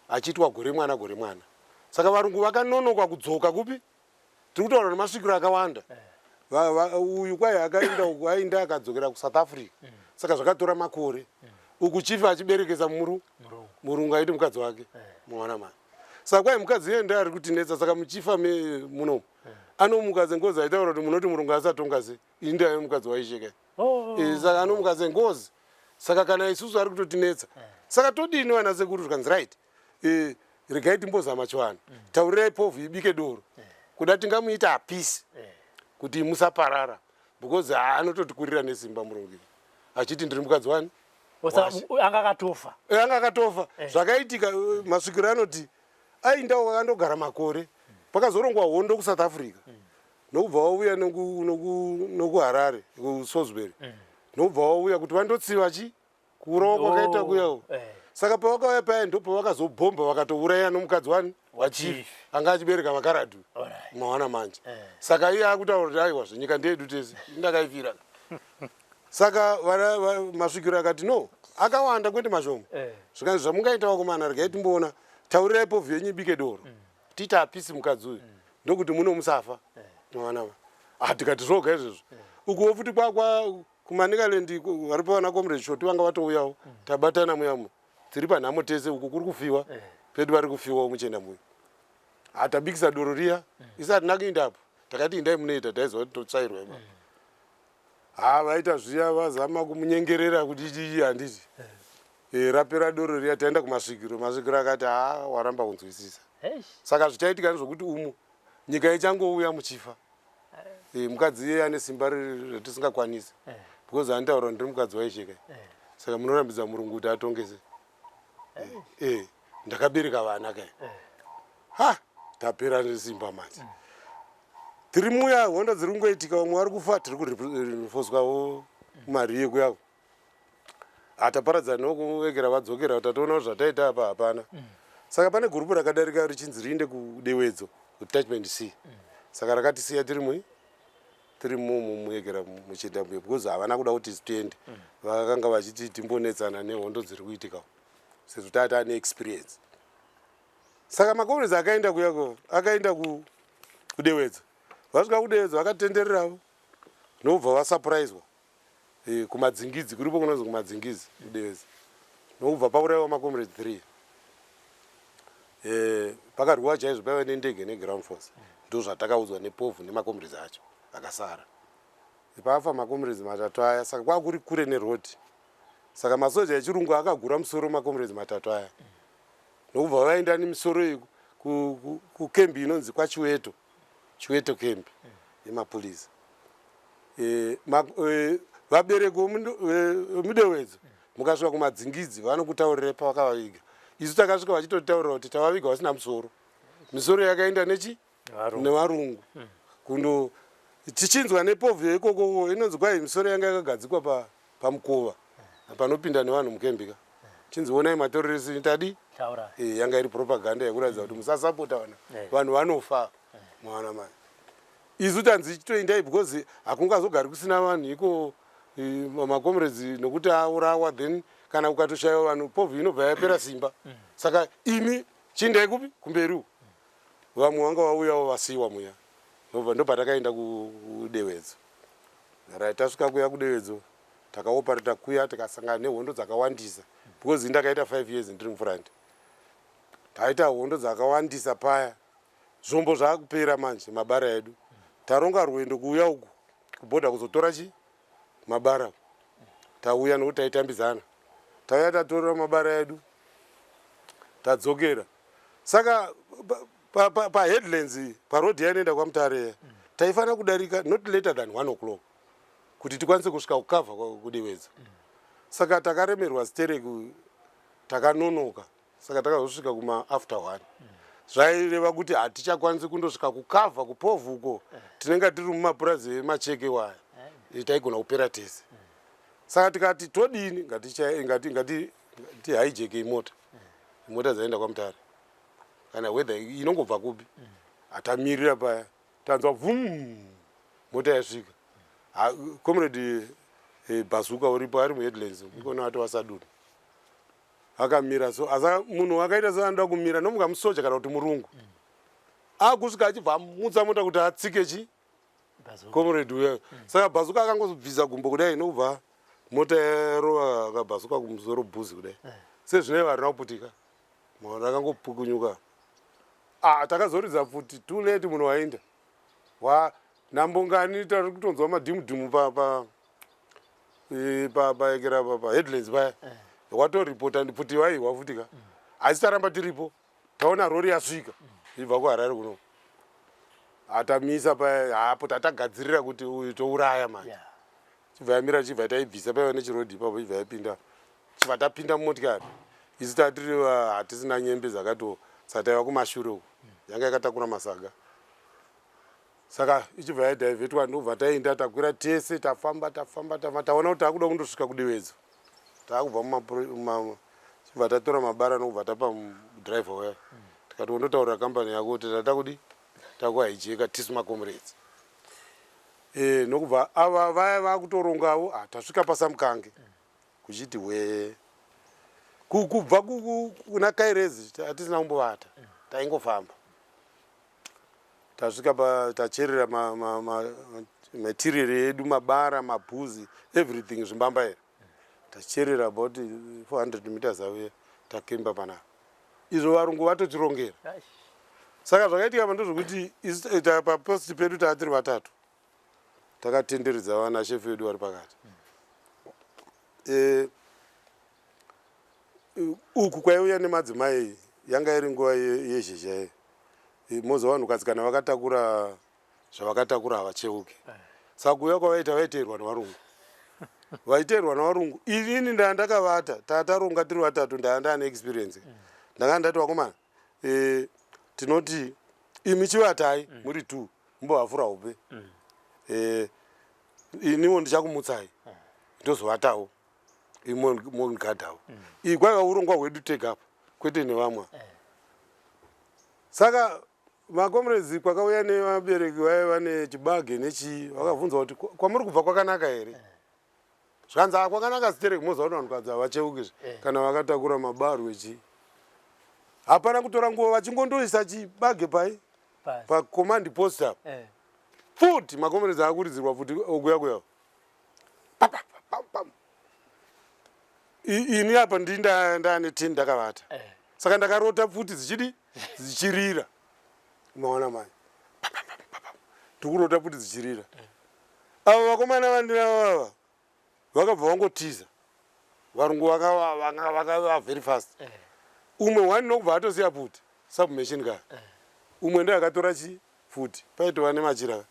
achitwa gore mwana. Saka varungu vakanonoka kudzoka kupi? Tiri kutaura nemasvikiro akawanda. Uyu kwai akaenda uku aenda akadzokera kuSouth Africa. Saka zvakatora makore. Uku chief achiberekesa murungu aiti mukadzi wake. Mwana mwana. Saka kwai mukadzi yenda ari kutinetsa saka muchifa muno. Anomuka sengozi aitaura kuti munoti murungu asatonga sei. Inda mukadzi waisheka. Saka anomuka sengozi. Saka kana isusu ari kutotinetsa. Saka todini wana sekuru zvikanzi right. Regai timbozama chiwana. Taurirai povhu ibike doro. Kuda tingamuita apisi. Kuti musaparara. Because anototikurira nesimba murungu. Achiti ndiri mukadzi wani. Anga akatofa. Anga akatofa. Zvakaitika masvikiro anoti aindawo akandogara makore. Pakazorongwa hondo kuSouth Africa. Nokubva wauya nokuHarare, kuSalisbury. Nokubva wauya kuti vandotsiva kuurawa kwakaita kuyawo. Saka pavakauya paya ndo pavakazobhomba vakatouraya nomukadzi wani waChief anga achibereka makaradhu. Mwaona manje. Saka iye akutaura kuti aiwa zvenyika ndeyedu tese ndakaifira. Saka masvikiro akati no akawanda kwete mashoma. Zvikanzi zvamungaita vakomana regai timboona taurirai povhu yenyu ibike doro. Tita apisi mukadzi uyu ndokuti muno musafa. Mwana tikati zvoga izvozvo. Uku futi kwa kuManicaland vari pavana comrade shoti vanga vatouyawo tabatana muyamo. Tiri panhamo tese uku kuri kufiwa pedu vari kufiwawo muchenda muyo. Tabikisa doro riya isati nakuindapo takati indai munoita taiziva kuti totsvairwa ipapo. Vaita zviya vazama kumunyengerera kuti ichi handiti. Rapera doro riya taenda kumasvikiro. Masvikiro akati waramba kunzwisisa. Saka zvichaitika nezvokuti umu nyika ichangouya muchifa. Mukadzi iye ane simba ratisingakwanisi. Because anitaura ndiri mukadzi waisheka. Saka munorambidza murungu kuti atongese. Ndakabereka vana kai. Tapera nesimba manje. Tiri muya hondo dziri kungoitika vamwe vari kufa tiri kurifoswawo mari yekuyako. Taparadza nokuvekera vadzokera tatoona kuti zvataita apa hapana. Saka pane gurupu rakadarika richinzi riinde kuDewedzo, kuDetachment C. Saka rakatisiya tiri tiri mumuyekera muchienda mberi because havana kuda kuti tiende vakanga vachiti timbonetsana nehondo dziri kuitika sezvo tata neexperience. Saka makomrades akaenda kuyako akaenda kudewedza vasvika kudewedza vakatendereravo nobva vasapuraizwa kumadzingidzi kuripo kunonzi kumadzingidzi kudewedza nobva paurayiwa makomrades 3 pakarwiwa chaizvo paiva nendege neground force ndo zvatakaudzwa nepovhu nemakomrades acho akasara pafa makomrades matatu aya saka kwakuri kure nerodi saka masoja echirungu akagura musoro makomrades matatu aya nokubva vaenda nemisoro iyi kukembi inonzi kwachiweto kembi yemapurisa vabereki vemudewedzo mukasvika kumadzingidzi vanokutaurirai pavakavaviga isu takasvika vachitotaurira kuti tavaviga vasina musoro misoro yakaenda nevarungu kundo tichinzwa nepovhu yeikoko inonzi kwai misoro yanga yakagadzikwa pamukova panopinda nevanhu mukembika chinzionai materorisi tadi yanga iri propaganda yekuratidza kuti musasapota vanhu vanofa mwana mai isu tanzi chitoendai because hakungazogari kusina vanhu iko makomrades nokuti aurawa then kana ukatoshayiwa vanhu povhu inobva yapera simba saka imi chiindai kupi kumberiwo vamwe vanga vauyawo vasiyiwa muya ndo patakaenda kudewedzo rai tasvika kuya kudewedzo takaoparata kuya tikasangana nehondo dzakawandisa because ndakaita 5 years ndiri mufurandi taita hondo dzakawandisa paya zvombo zvakupera manje mabara edu taronga rwendo kuuya uku kubhodha kuzotora mabara tauya nokuti taitambidzana tauya tatora mabara edu tadzokera saka paheadlands parodhi yainoenda kwamutare taifanira kudarika not later than 1 o'clock kuti tikwanise kusvika kukavha kudewedza saka takaremerwa stereki takanonoka saka takazosvika kuma after 1 zvaireva kuti hatichakwanisi kundosvika kukavha kupovhu uko tinenge tiri mumapurazi emacheke waya taigona kupera tese saka tikati todini ngatihijeke imota dzaenda kwamutare kana wedha inongobva kupi hatamirira paya tanzwa vhum mota yasvika comrade bhazuka uripo ari muheadlands ikona ati wasaduni akamira so asa munhu akaita seanoda kumira nomuka musoja kana kuti murungu akusvika achibva amutsa mota kuti atsike comrade uya saka bhazuka akangobvisa gumbo kudai nokubva mota yarova akabhazuka kumusoro bhuzi kudai sezvinei varina kuputika maona akangopukunyuka takazoridza futi too late munhu waenda nambongani tari kutonzwa madhimudhimu paekera paheadlands paya watoripota futi waiwa futika asi taramba tiripo taona rori yasvika ibva kuharare kuno atamisa paya hapo tatagadzirira kuti uyu touraya manje chibva yamira chibva taibvisa paiva nechirodhi ipapo ibva yapinda chibva tapinda mumotikari isu tatiri hatisina nyembe dzakato sataiva kumashure uku yanga yakatakura masaga saka ichibva yadhaivhetwa ndobva taenda takwira tese tafamba taona kuti takuda kundosvika kudewedzo takubva chibva tatora mabara nokubva tapa mudhiraivha waya tikati ondotaurira kambani yako kuti tatakudi takuhaijeka tisu makomrades nokubva ava vaya vakutorongavo tasvika pasamukange kuchiti kubva kuna kairezi hatisina kumbovata taingofamba tasvika tacherera material edu mabara mabhuzi everything zvimbambaira tacherera about 400 meters away takemba panapa izvo varungu vatotirongera saka zvakaitika pandozvokuti paposti pedu taatiri vatatu takatenderedza vana shefu vedu vari pakati uku kwaiuya nemadzimai yanga iri nguva yezhezha moza vanhukadzi vakatakura zvavakatakura havacheuke saka kuuya kwavaita vaiteerwa nevarungu vaiteerwa nevarungu inini ndaa ndakavata tataronga tiri vatatu ndaa ndaane experience ndanga ndati vakomana tinoti imi chivatai muri 2 mumbovafura upe iniwo ndichakumutsai ndozovatawo imongadhawo iyi kwaiva urongwa hwedu take up kwete nevamwe saka makomrezi kwakauya nevabereki vaiva nechibage nechi vakabvunza kuti kwamuri kubva kwakanaka here zvanzi kwakanaka zitereki moza kuti vanhukadzi havacheukizve kana vakatakura mabarwe echi hapana kutora nguva vachingondoisa chibage pai pacommand post apo futi makomrezi akuridzirwa futi okuya kuya ini apa ndii ndane 10 ndakavata saka ndakarota futi dzichirira maona mai ndikurota futi dzichirira avo vakomana vandinavava vakabva vangotiza varungu vakava very fast umwe wani nokubva atosiya futi submachine gun umwe ndakatora futi paitova nemachira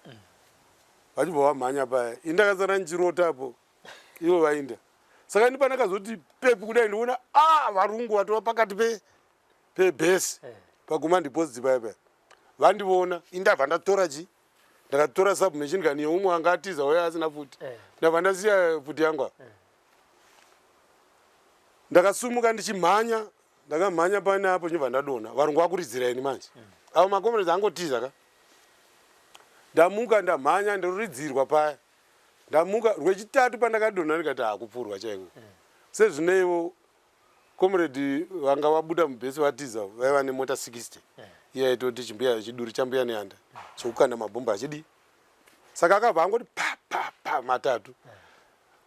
vachibva vamhanya paya indakasara ndichirotapo ivo vainda saka ndi panakazoti pepi kudai ndiona varungu vatova pakati pebhesi pacommand post paya paya vandiona indabva ndatora ndakatora submachine gun yeumwe anga atiza waya asina futi ndabva ndasiya futi yangu ndakasumuka ndichimhanya ndakamhanya pane apo nyibva ndadonha varungu vakuridzira ini manje avo makomrezi angotiza ka ndamuka ndamhanya ndoridzirwa paya ndamuka rwechitatu pandakadonha ndikati hakupfurwa chaiko sezvineivo comrade vanga vabuda mubhesi vatiza vaiva nemota 60 iye aitoti chiduri chambuya neanda chokukanda mabhomba achidi saka akabva angoti pa matatu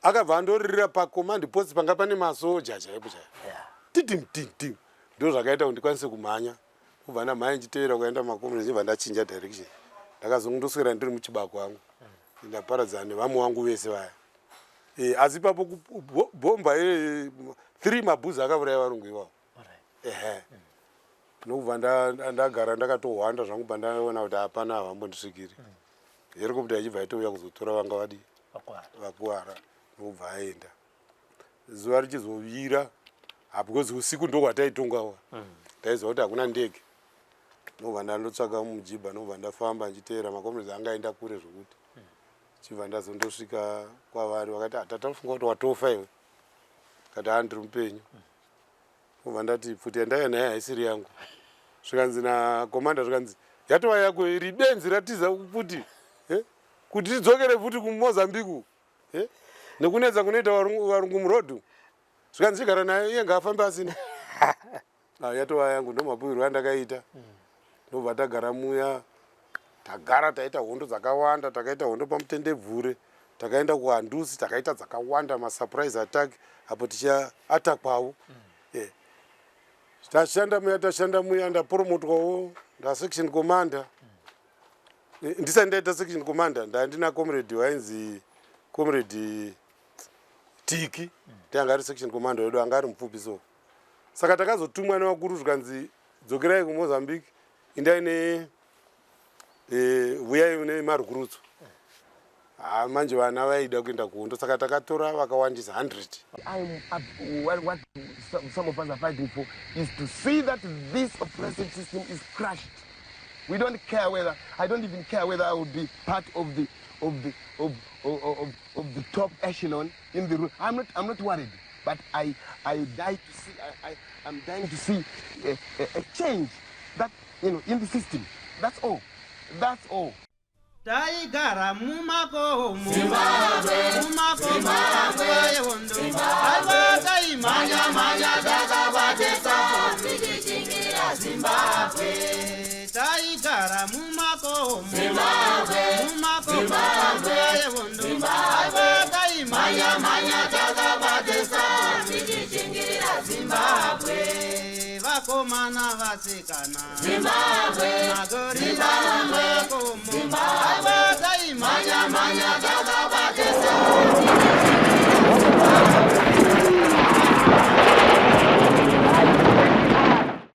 akabva andoririra pacommand post panga pane masoja chaipo titim ndo zvakaita kuti ndikwanise kumhanya kubva ndamhanya ndichiteera kuenda makomrezi ndibva ndachinja direction ndakazongondoswera ndiri muchibako wangu ndaparadzana nevamwe wangu vese vaya asi ipapo bhomba 3 mabhuzi akauraya varungu ivavo nokubva ndagara ndakatohwanda zvangu bva ndaona kuti hapana havambondisvikiri herikopta achibva itouya kuzotora vanga vadi vakuwara nokubva aenda zuva richizovira because usiku ndo kwataitongawa taiziva kuti hakuna ndege nobva ndandotsvaka mujibha nobva ndafamba ndichiteera makomrezi angaenda kure zvokuti chibva ndazondosvika kwavari vakati tatatofunga kuti watofa iwe kati handiri mupenyu nobva ndati futi yandaiya naye haisiri yangu zvikanzi nakomanda zvikanzi yatova yako iri benzi ratiza futi kuti tidzokere futi kumozambique nekunedza kunoita varungu murodhu zvikanzi chigara naye iye ngaafambe asina yatova yangu ndomabhuirwa andakaita ndobva tagara muya tagara taita hondo dzakawanda takaita hondo pamutendebvure takaenda kuhandusi takaita dzakawanda masurprise attack apo tichiatakwawo tashanda muya ndapromotwawo ndasection commander ndisati ndaita section commander ndandina comrade wainzi comrade tiki tanga ari section commander wedu anga ari mupfupi so saka takazotumwa nevakuru zvikanzi dzokerai kumozambique indaine vuyai nemarugurutso manje vana vaida kuenda kuhondo saka takatora vakawandisa 100 what some of us are fighting for is to see that this oppressive system is crushed. We don't care whether I don't even care whether I would be part of the top echelon in the room. I'm not worried, but I'm dying to see a change that in the system. That's all. Taigara mumakomo mumakomo yehondo avaka manya takabatesa tichichingira Zimbabwe taigara mumakomo yehondo avaka manya takabatesa tichichingira Zimbabwe vakomana vasikana magorinda mumakomo avaka manya takabatesa